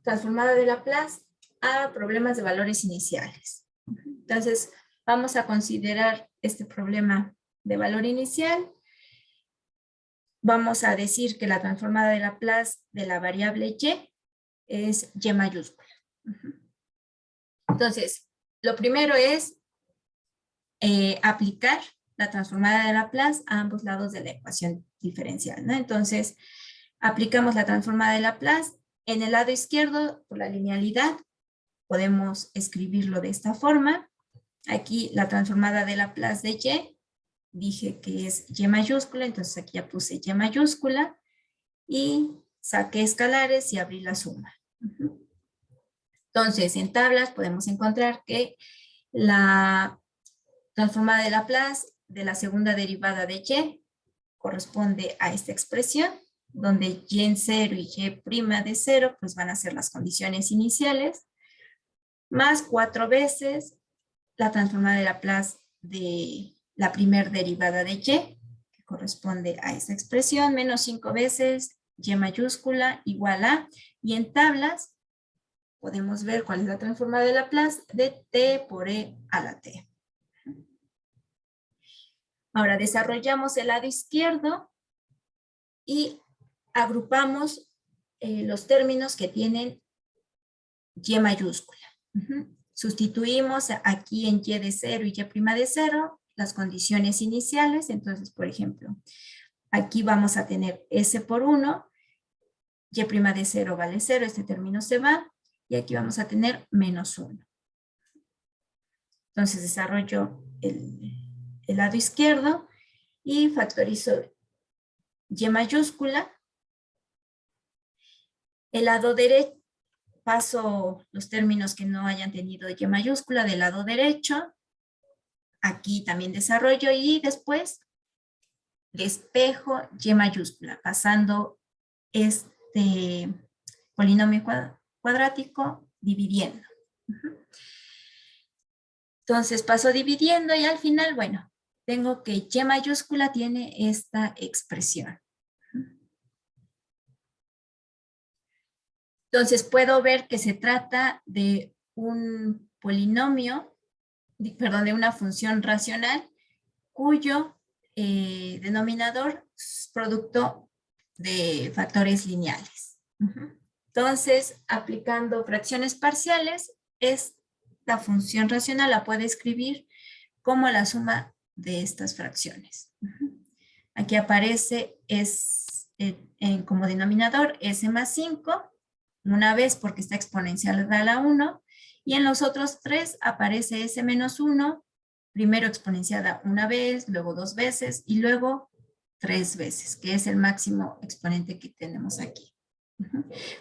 transformada de Laplace a problemas de valores iniciales. Entonces, vamos a considerar este problema de valor inicial. Vamos a decir que la transformada de Laplace de la variable y es y mayúscula. Entonces, lo primero es aplicar la transformada de Laplace a ambos lados de la ecuación diferencial, ¿no? Entonces, aplicamos la transformada de Laplace. En el lado izquierdo, por la linealidad, podemos escribirlo de esta forma. Aquí la transformada de Laplace de y, dije que es y mayúscula, entonces aquí ya puse y mayúscula y saqué escalares y abrí la suma. Entonces, en tablas podemos encontrar que la transformada de Laplace de la segunda derivada de y corresponde a esta expresión, donde y en 0 y y' de 0 pues van a ser las condiciones iniciales, más 4 veces la transformada de Laplace de la primera derivada de y, que corresponde a esta expresión, menos 5 veces y mayúscula igual a, y en tablas podemos ver cuál es la transformada de Laplace de t por e a la t. Ahora desarrollamos el lado izquierdo y agrupamos los términos que tienen Y mayúscula. Sustituimos aquí en Y de 0 y Y' de 0 las condiciones iniciales. Entonces, por ejemplo, aquí vamos a tener S por 1, Y' de 0 vale 0, este término se va, y aquí vamos a tener menos 1. Entonces desarrollo el lado izquierdo y factorizo Y mayúscula. El lado derecho, paso los términos que no hayan tenido Y mayúscula del lado derecho. Aquí también desarrollo y después despejo Y mayúscula, pasando este polinomio cuadrático dividiendo. Entonces paso dividiendo y al final, bueno, tengo que Y mayúscula tiene esta expresión. Entonces puedo ver que se trata de un polinomio, perdón, de una función racional cuyo denominador es producto de factores lineales. Entonces, aplicando fracciones parciales, esta función racional la puede escribir como la suma de estas fracciones. Aquí aparece como denominador S más 5, una vez porque está exponencial a la 1, y en los otros tres aparece S menos 1, primero exponenciada una vez, luego 2 veces y luego 3 veces, que es el máximo exponente que tenemos aquí.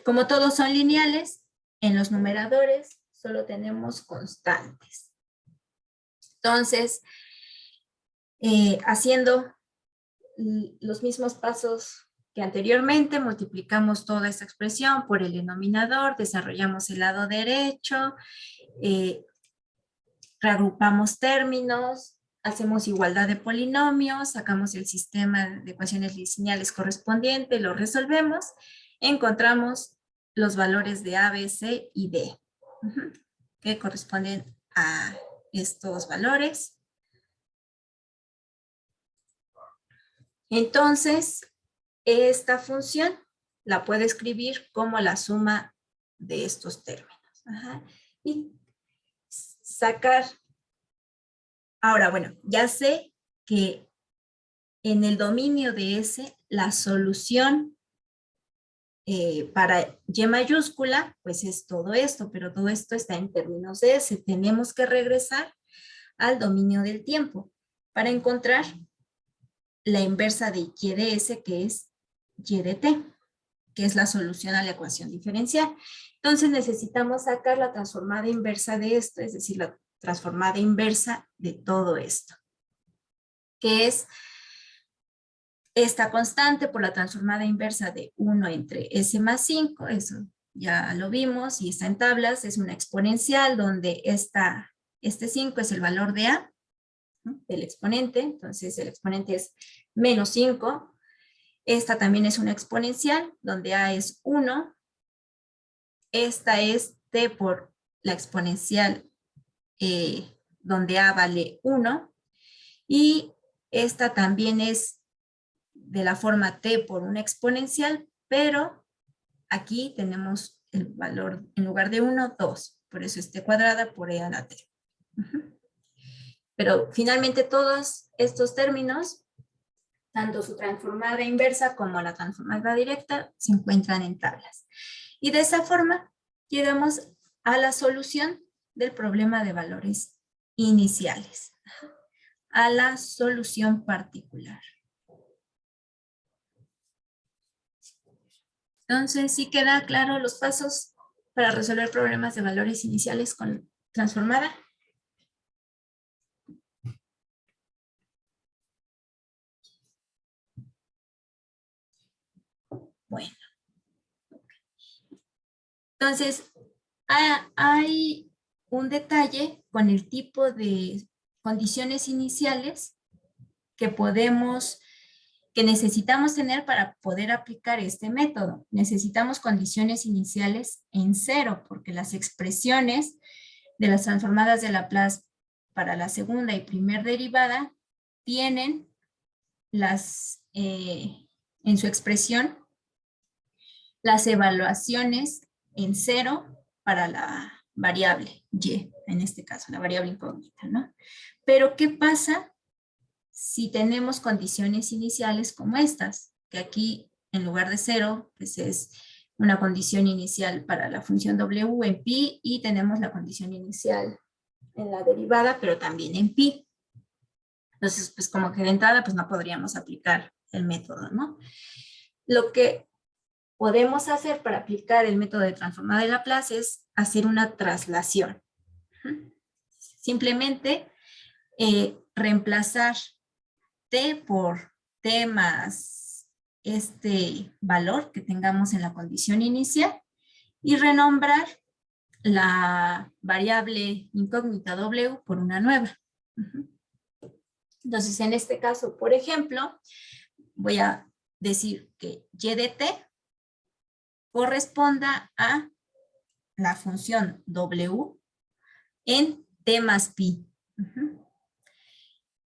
Como todos son lineales, en los numeradores solo tenemos constantes. Entonces, haciendo los mismos pasos que anteriormente, multiplicamos toda esta expresión por el denominador, desarrollamos el lado derecho, reagrupamos términos, hacemos igualdad de polinomios, sacamos el sistema de ecuaciones lineales correspondiente, lo resolvemos, encontramos los valores de A, B, C y D, que corresponden a estos valores. Entonces, esta función la puedo escribir como la suma de estos términos. Y sacar. Ahora, bueno, ya sé que en el dominio de S, la solución para Y mayúscula, pues es todo esto, pero todo esto está en términos de S. Tenemos que regresar al dominio del tiempo para encontrar la inversa de Y de S, que es Y de T, que es la solución a la ecuación diferencial. Entonces necesitamos sacar la transformada inversa de esto, es decir, la transformada inversa de todo esto, que es esta constante por la transformada inversa de 1 entre S más 5, eso ya lo vimos y está en tablas, es una exponencial donde este 5 es el valor de A, ¿no?, del exponente, entonces el exponente es menos 5. Esta también es una exponencial donde A es 1. Esta es T por la exponencial donde A vale 1. Y esta también es de la forma T por una exponencial, pero aquí tenemos el valor, en lugar de 1, 2. Por eso es T cuadrada por E a la T. Pero finalmente todos estos términos, tanto su transformada inversa como la transformada directa, se encuentran en tablas. Y de esa forma llegamos a la solución del problema de valores iniciales, a la solución particular. Entonces, ¿sí queda claro los pasos para resolver problemas de valores iniciales con transformada? Bueno. Entonces, hay un detalle con el tipo de condiciones iniciales que necesitamos tener para poder aplicar este método. Necesitamos condiciones iniciales en 0, porque las expresiones de las transformadas de Laplace para la segunda y primer derivada tienen en su expresión las evaluaciones en 0 para la variable y, en este caso, la variable incógnita, ¿no? Pero, ¿qué pasa si tenemos condiciones iniciales como estas? Que aquí, en lugar de 0, pues es una condición inicial para la función w en pi y tenemos la condición inicial en la derivada, pero también en pi. Entonces, pues como que de entrada, pues no podríamos aplicar el método, ¿no? Lo que podemos hacer para aplicar el método de transformada de Laplace es hacer una traslación. Simplemente reemplazar t por t más este valor que tengamos en la condición inicial y renombrar la variable incógnita w por una nueva. Entonces, en este caso, por ejemplo, voy a decir que y de t corresponda a la función w en t más pi.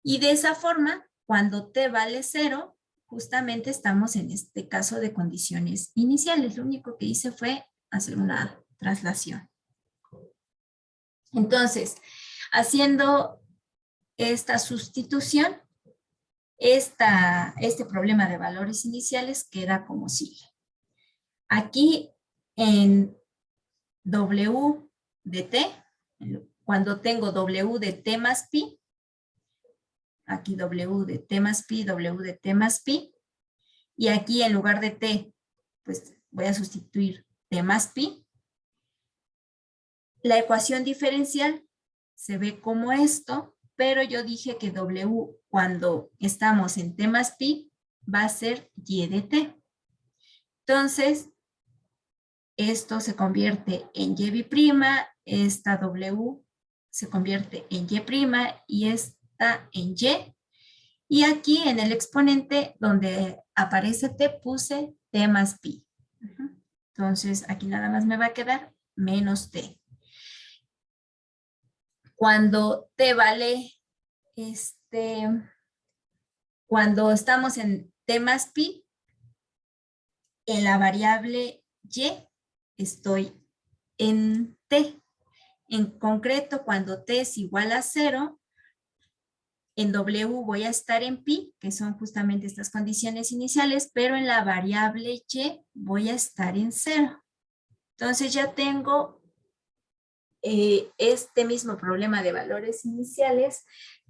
Y de esa forma, cuando t vale 0, justamente estamos en este caso de condiciones iniciales. Lo único que hice fue hacer una traslación. Entonces, haciendo esta sustitución, este problema de valores iniciales queda como sigue. Aquí en w de t, cuando tengo w de t más pi, aquí w de t más pi, w de t más pi, y aquí en lugar de t, pues voy a sustituir t más pi. La ecuación diferencial se ve como esto, pero yo dije que w cuando estamos en t más pi va a ser y de t. Entonces, esto se convierte en y', esta w se convierte en y' y esta en y. Y aquí en el exponente donde aparece t puse t más pi. Entonces, aquí nada más me va a quedar menos t. Cuando t vale, cuando estamos en t más pi, en la variable y estoy en t. En concreto, cuando t es igual a 0, en w voy a estar en pi, que son justamente estas condiciones iniciales, pero en la variable y voy a estar en 0. Entonces ya tengo este mismo problema de valores iniciales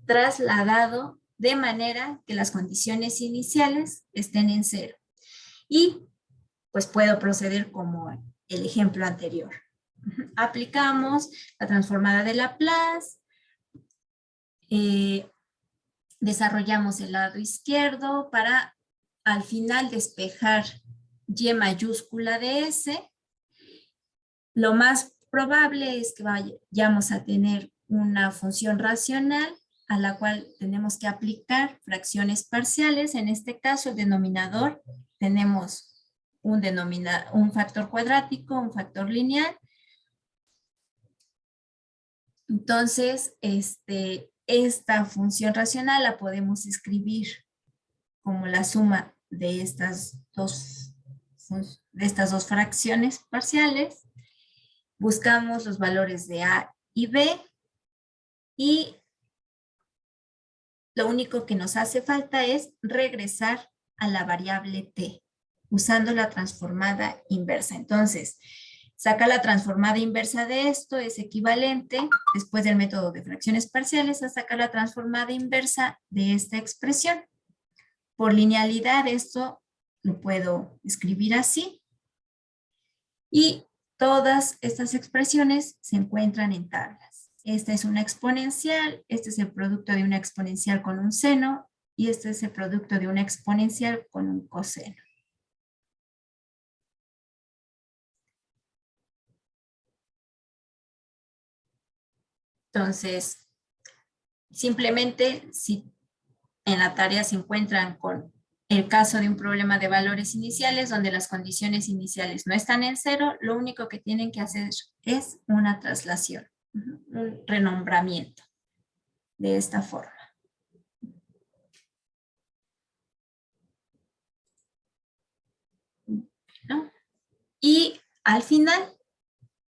trasladado de manera que las condiciones iniciales estén en 0. Y pues puedo proceder como el ejemplo anterior. Aplicamos la transformada de Laplace, desarrollamos el lado izquierdo para al final despejar y mayúscula de s. Lo más probable es que vayamos a tener una función racional a la cual tenemos que aplicar fracciones parciales. En este caso, el denominador, tenemos un factor cuadrático, un factor lineal. Entonces, esta función racional la podemos escribir como la suma de estas dos fracciones parciales. Buscamos los valores de a y b y lo único que nos hace falta es regresar a la variable t usando la transformada inversa. Entonces, sacar la transformada inversa de esto es equivalente, después del método de fracciones parciales, a sacar la transformada inversa de esta expresión. Por linealidad, esto lo puedo escribir así. Y todas estas expresiones se encuentran en tablas. Esta es una exponencial, este es el producto de una exponencial con un seno, y este es el producto de una exponencial con un coseno. Entonces, simplemente si en la tarea se encuentran con el caso de un problema de valores iniciales donde las condiciones iniciales no están en 0, lo único que tienen que hacer es una traslación, un renombramiento de esta forma. ¿no? Y al final,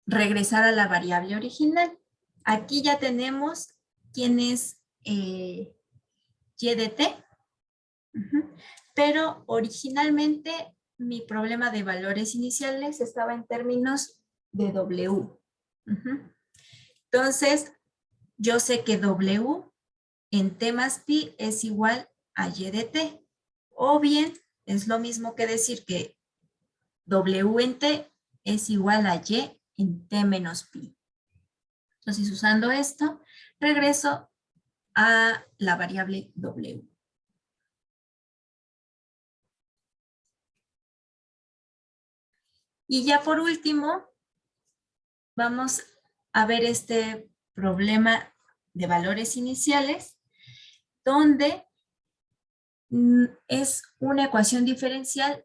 regresar a la variable original. Aquí ya tenemos quién es y de t, pero originalmente mi problema de valores iniciales estaba en términos de W. Entonces, yo sé que W en T más pi es igual a Y de T. O bien, es lo mismo que decir que W en T es igual a Y en T menos pi. Entonces, usando esto, regreso a la variable W. Y ya por último, vamos a ver este problema de valores iniciales, donde es una ecuación diferencial,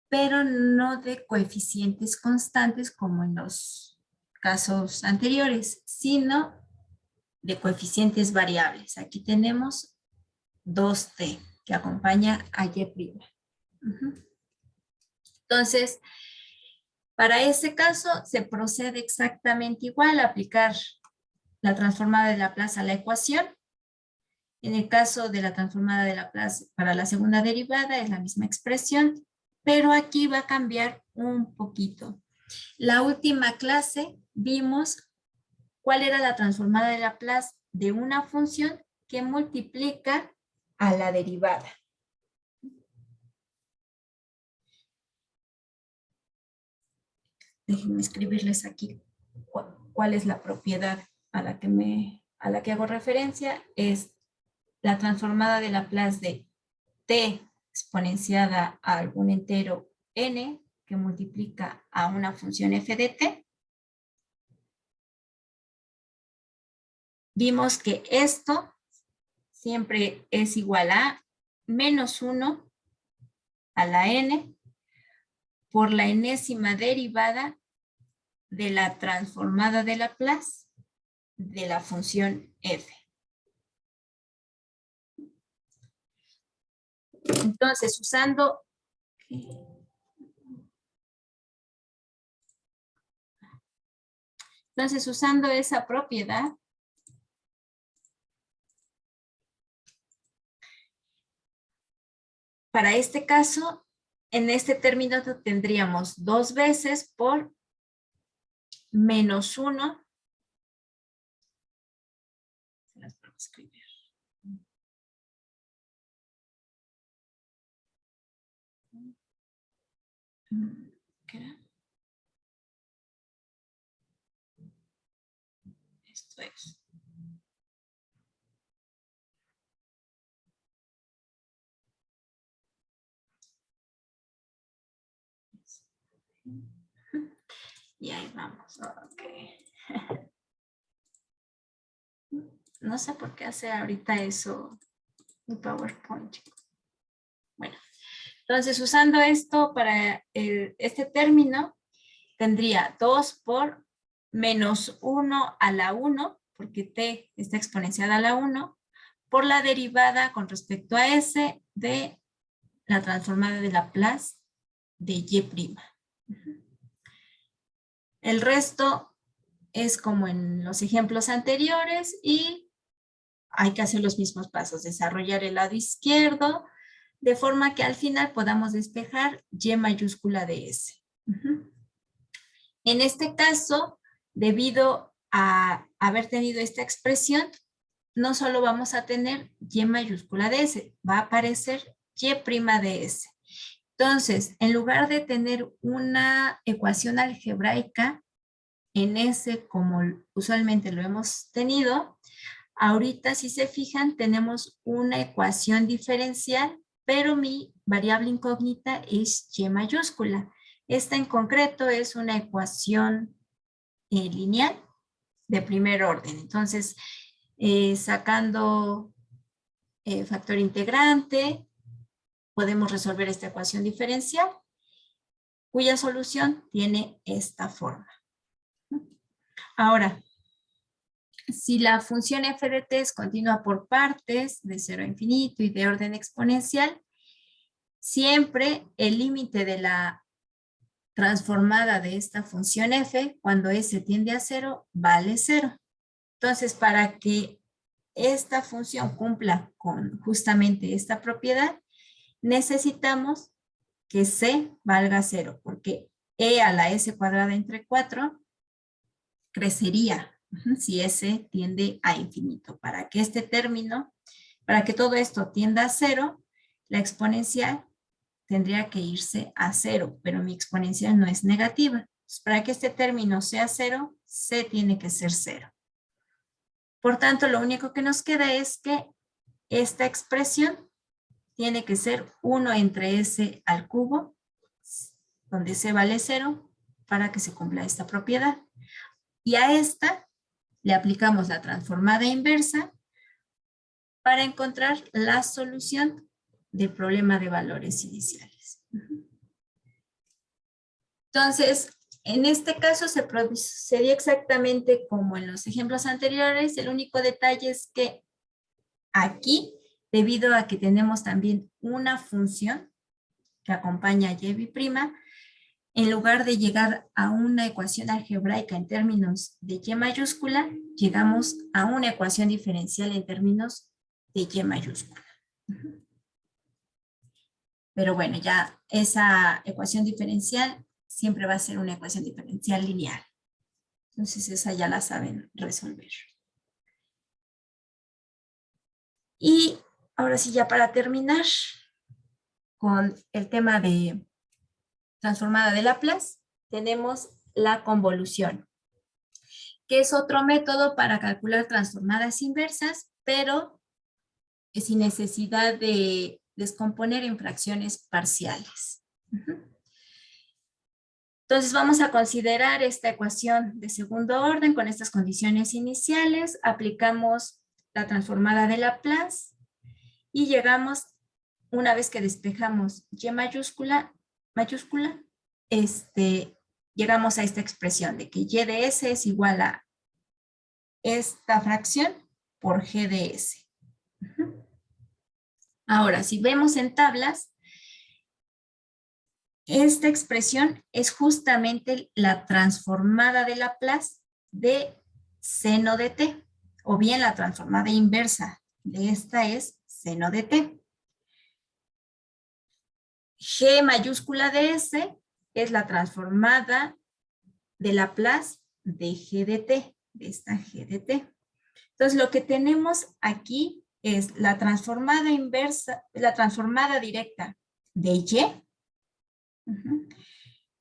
pero no de coeficientes constantes como en los casos anteriores, sino de coeficientes variables. Aquí tenemos 2t que acompaña a y'. Entonces, para ese caso se procede exactamente igual a aplicar la transformada de Laplace a la ecuación. En el caso de la transformada de Laplace para la segunda derivada es la misma expresión, pero aquí va a cambiar un poquito. La última clase vimos cuál era la transformada de Laplace de una función que multiplica a la derivada. Déjenme escribirles aquí cuál es la propiedad a la que hago referencia. Es la transformada de Laplace de t exponenciada a algún entero n que multiplica a una función f de t. Vimos que esto siempre es igual a menos 1 a la n por la enésima derivada de la transformada de Laplace de la función f. Entonces, usando esa propiedad, para este caso, en este término tendríamos 2 veces por menos 1. Se las puedo escribir. ¿Qué era? Esto es. Y ahí vamos. Okay. No sé por qué hace ahorita eso mi PowerPoint. Bueno, entonces usando esto para este término, tendría 2 por menos 1 a la 1, porque t está exponenciada a la 1, por la derivada con respecto a s de la transformada de Laplace de y'. El resto es como en los ejemplos anteriores y hay que hacer los mismos pasos, desarrollar el lado izquierdo, de forma que al final podamos despejar y mayúscula de s. En este caso, debido a haber tenido esta expresión, no solo vamos a tener y mayúscula de s, va a aparecer y' de s. Entonces, en lugar de tener una ecuación algebraica en S como usualmente lo hemos tenido, ahorita si se fijan tenemos una ecuación diferencial, pero mi variable incógnita es y mayúscula. Esta en concreto es una ecuación lineal de primer orden. Entonces, sacando factor integrante, podemos resolver esta ecuación diferencial, cuya solución tiene esta forma. Ahora, si la función f de t es continua por partes, de 0 a infinito y de orden exponencial, siempre el límite de la transformada de esta función f, cuando s tiende a 0, vale 0. Entonces, para que esta función cumpla con justamente esta propiedad, necesitamos que c valga 0, porque e a la s cuadrada entre 4 crecería si s tiende a infinito. Para que este término, para que todo esto tienda a 0, la exponencial tendría que irse a 0, pero mi exponencial no es negativa. Entonces, para que este término sea 0, c tiene que ser 0. Por tanto, lo único que nos queda es que esta expresión tiene que ser 1 entre s al cubo, donde c vale 0, para que se cumpla esta propiedad. Y a esta le aplicamos la transformada inversa para encontrar la solución del problema de valores iniciales. Entonces, en este caso se procedía exactamente como en los ejemplos anteriores. El único detalle es que aquí, debido a que tenemos también una función que acompaña a y', en lugar de llegar a una ecuación algebraica en términos de y mayúscula, llegamos a una ecuación diferencial en términos de y mayúscula. Pero bueno, ya esa ecuación diferencial siempre va a ser una ecuación diferencial lineal. Entonces esa ya la saben resolver. Y ahora sí, ya para terminar con el tema de transformada de Laplace, tenemos la convolución, que es otro método para calcular transformadas inversas, pero sin necesidad de descomponer en fracciones parciales. Entonces vamos a considerar esta ecuación de segundo orden con estas condiciones iniciales, aplicamos la transformada de Laplace y llegamos, una vez que despejamos y mayúscula, llegamos a esta expresión de que y de s es igual a esta fracción por g de s. Ahora, si vemos en tablas, esta expresión es justamente la transformada de Laplace de seno de t, o bien la transformada inversa de esta es seno de t. G mayúscula de s es la transformada de Laplace de g de t, de esta g de t. Entonces, lo que tenemos aquí es la transformada inversa, la transformada directa de y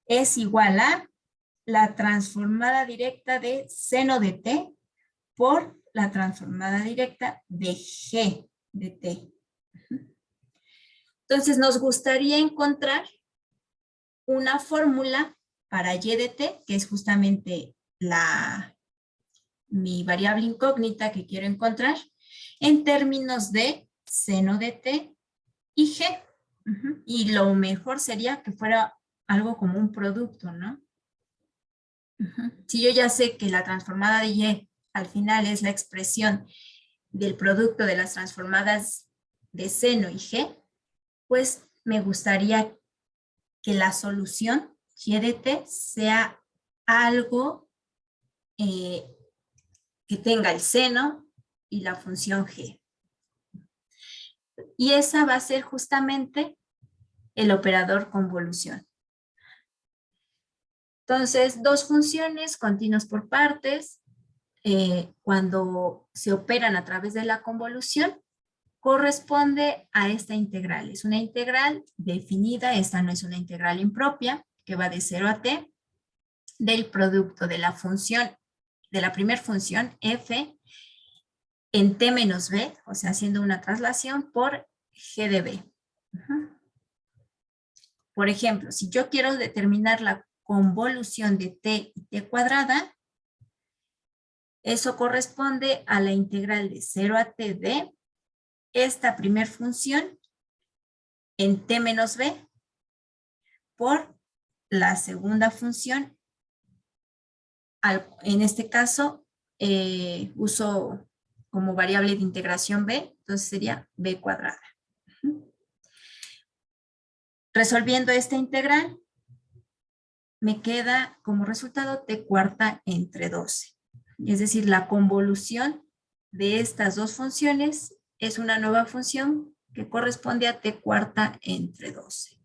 es igual a la transformada directa de seno de t por la transformada directa de g de t. Entonces, nos gustaría encontrar una fórmula para y de t, que es justamente mi variable incógnita que quiero encontrar, en términos de seno de t y g. Y lo mejor sería que fuera algo como un producto, ¿no? Si yo ya sé que la transformada de y al final es la expresión del producto de las transformadas de seno y g, pues me gustaría que la solución y de t sea algo que tenga el seno y la función g. Y esa va a ser justamente el operador convolución. Entonces, dos funciones continuas por partes, cuando se operan a través de la convolución, corresponde a esta integral. Es una integral definida, esta no es una integral impropia, que va de 0 a t, del producto de la función, de la primera función f, en t menos b, o sea, haciendo una traslación por g de b. Por ejemplo, si yo quiero determinar la convolución de t y t cuadrada, eso corresponde a la integral de 0 a t de esta primer función en t menos b por la segunda función. En este caso, uso como variable de integración b, entonces sería b cuadrada. Resolviendo esta integral, me queda como resultado t cuarta entre 12. Es decir, la convolución de estas dos funciones es una nueva función que corresponde a t cuarta entre 12.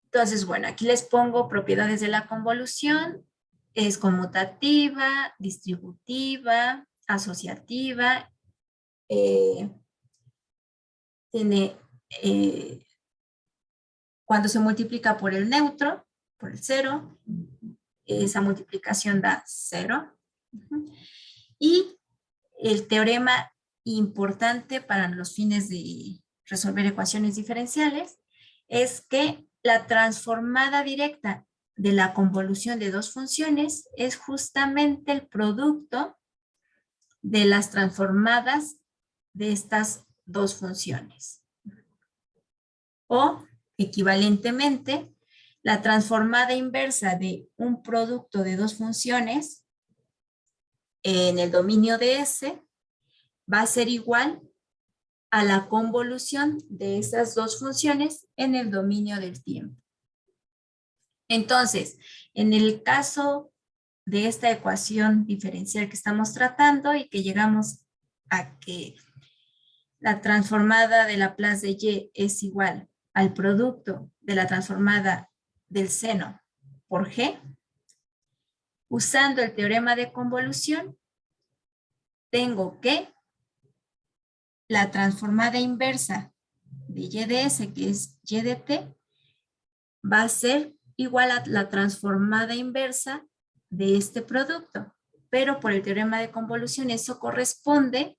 Entonces, bueno, aquí les pongo propiedades de la convolución. Es conmutativa, distributiva, asociativa. Tiene, cuando se multiplica por el neutro, por el 0, esa multiplicación da 0. Y el teorema importante para los fines de resolver ecuaciones diferenciales es que la transformada directa de la convolución de dos funciones es justamente el producto de las transformadas de estas dos funciones. O, equivalentemente, la transformada inversa de un producto de dos funciones en el dominio de S va a ser igual a la convolución de esas dos funciones en el dominio del tiempo. Entonces, en el caso de esta ecuación diferencial que estamos tratando y que llegamos a que la transformada de Laplace de Y es igual al producto de la transformada del seno por G, usando el teorema de convolución, tengo que la transformada inversa de Y de S, que es Y de T, va a ser igual a la transformada inversa de este producto. Pero por el teorema de convolución eso corresponde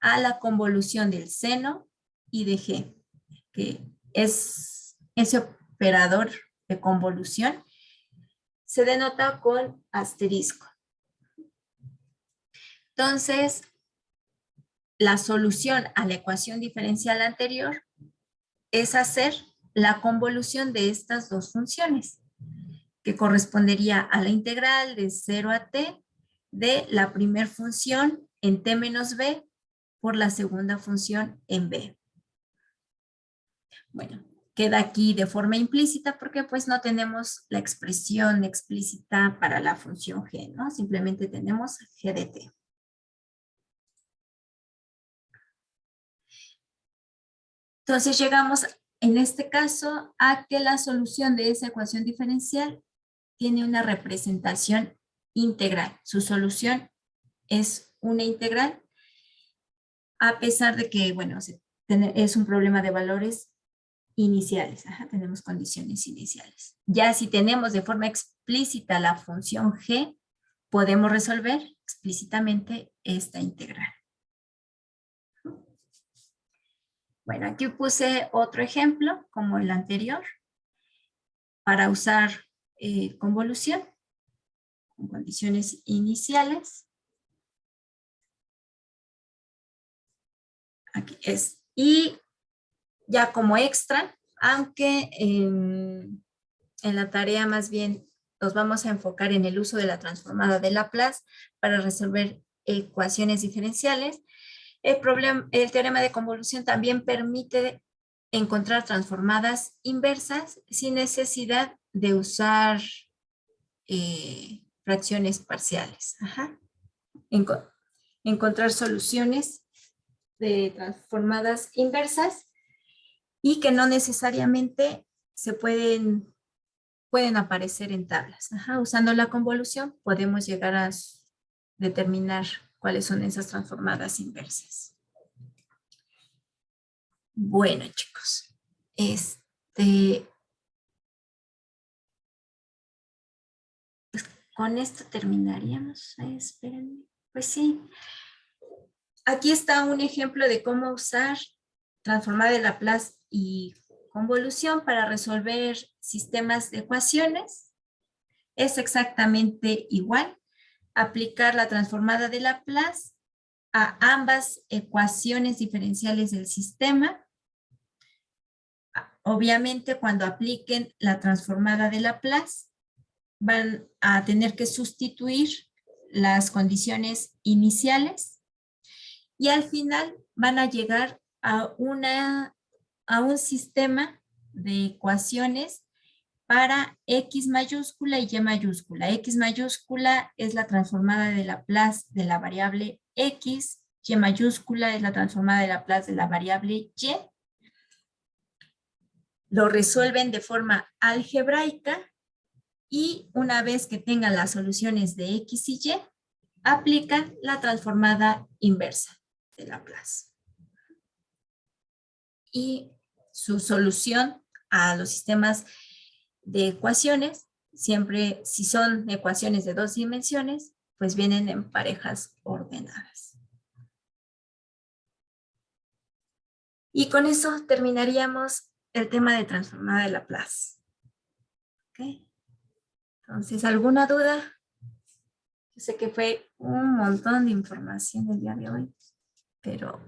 a la convolución del seno y de G, que es ese operador de convolución, se denota con asterisco. Entonces, la solución a la ecuación diferencial anterior es hacer la convolución de estas dos funciones, que correspondería a la integral de 0 a t de la primera función en t menos b por la segunda función en b. Bueno, queda aquí de forma implícita porque pues no tenemos la expresión explícita para la función g, ¿no? Simplemente tenemos g de t. Entonces llegamos en este caso a que la solución de esa ecuación diferencial tiene una representación integral. Su solución es una integral, a pesar de que, bueno, es un problema de valores iniciales. Ajá, tenemos condiciones iniciales. Ya si tenemos de forma explícita la función g, podemos resolver explícitamente esta integral. Bueno, aquí puse otro ejemplo, como el anterior, para usar convolución con condiciones iniciales. Aquí es. Y ya como extra, aunque en la tarea más bien nos vamos a enfocar en el uso de la transformada de Laplace para resolver ecuaciones diferenciales, el teorema de convolución también permite encontrar transformadas inversas sin necesidad de usar fracciones parciales. Ajá. Encontrar soluciones de transformadas inversas y que no necesariamente se pueden aparecer en tablas. Ajá. Usando la convolución podemos llegar a determinar cuáles son esas transformadas inversas. Bueno, chicos, pues con esto terminaríamos. Ay, espérenme. Pues sí. Aquí está un ejemplo de cómo usar transformada de Laplace y convolución para resolver sistemas de ecuaciones. Es exactamente igual. Aplicar la transformada de Laplace a ambas ecuaciones diferenciales del sistema. Obviamente, cuando apliquen la transformada de Laplace, van a tener que sustituir las condiciones iniciales y al final van a llegar a una a un sistema de ecuaciones para X mayúscula y Y mayúscula. X mayúscula es la transformada de Laplace de la variable X, Y mayúscula es la transformada de Laplace de la variable Y. Lo resuelven de forma algebraica y una vez que tengan las soluciones de X y Y, aplican la transformada inversa de Laplace. Y su solución a los sistemas de ecuaciones, siempre si son ecuaciones de 2 dimensiones, pues vienen en parejas ordenadas. Y con eso terminaríamos el tema de transformada de Laplace. ¿Okay? Entonces, ¿alguna duda? Yo sé que fue un montón de información el día de hoy, pero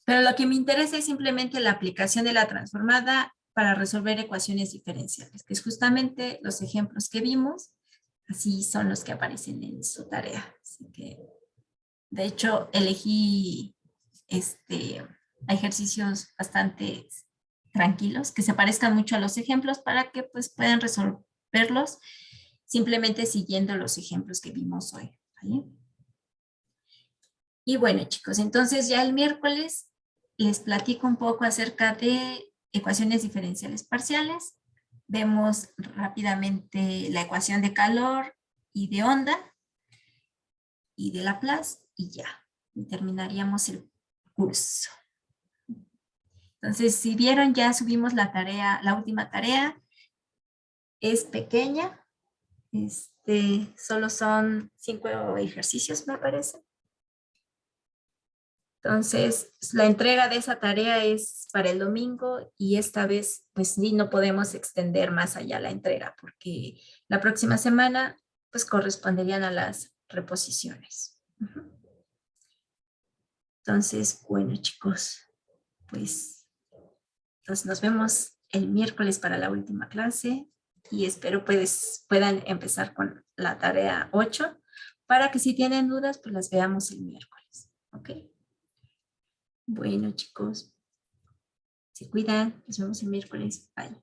lo que me interesa es simplemente la aplicación de la transformada para resolver ecuaciones diferenciales, que es justamente los ejemplos que vimos, así son los que aparecen en su tarea. Así que, de hecho, elegí ejercicios bastante tranquilos, que se parezcan mucho a los ejemplos para que pues, puedan resolverlos simplemente siguiendo los ejemplos que vimos hoy. ¿Vale? Y bueno, chicos, entonces ya el miércoles les platico un poco acerca de ecuaciones diferenciales parciales. Vemos rápidamente la ecuación de calor y de onda y de Laplace y ya. Y terminaríamos el curso. Entonces, si vieron, ya subimos la tarea, la última tarea. Es pequeña. Solo son 5 ejercicios, me parece. Entonces, la entrega de esa tarea es para el domingo y esta vez, pues sí, no podemos extender más allá la entrega porque la próxima semana, pues corresponderían a las reposiciones. Entonces, bueno, chicos, pues nos vemos el miércoles para la última clase y espero puedan empezar con la tarea 8 para que si tienen dudas, pues las veamos el miércoles. ¿Ok? Bueno, chicos, se cuidan. Nos vemos el miércoles. Bye.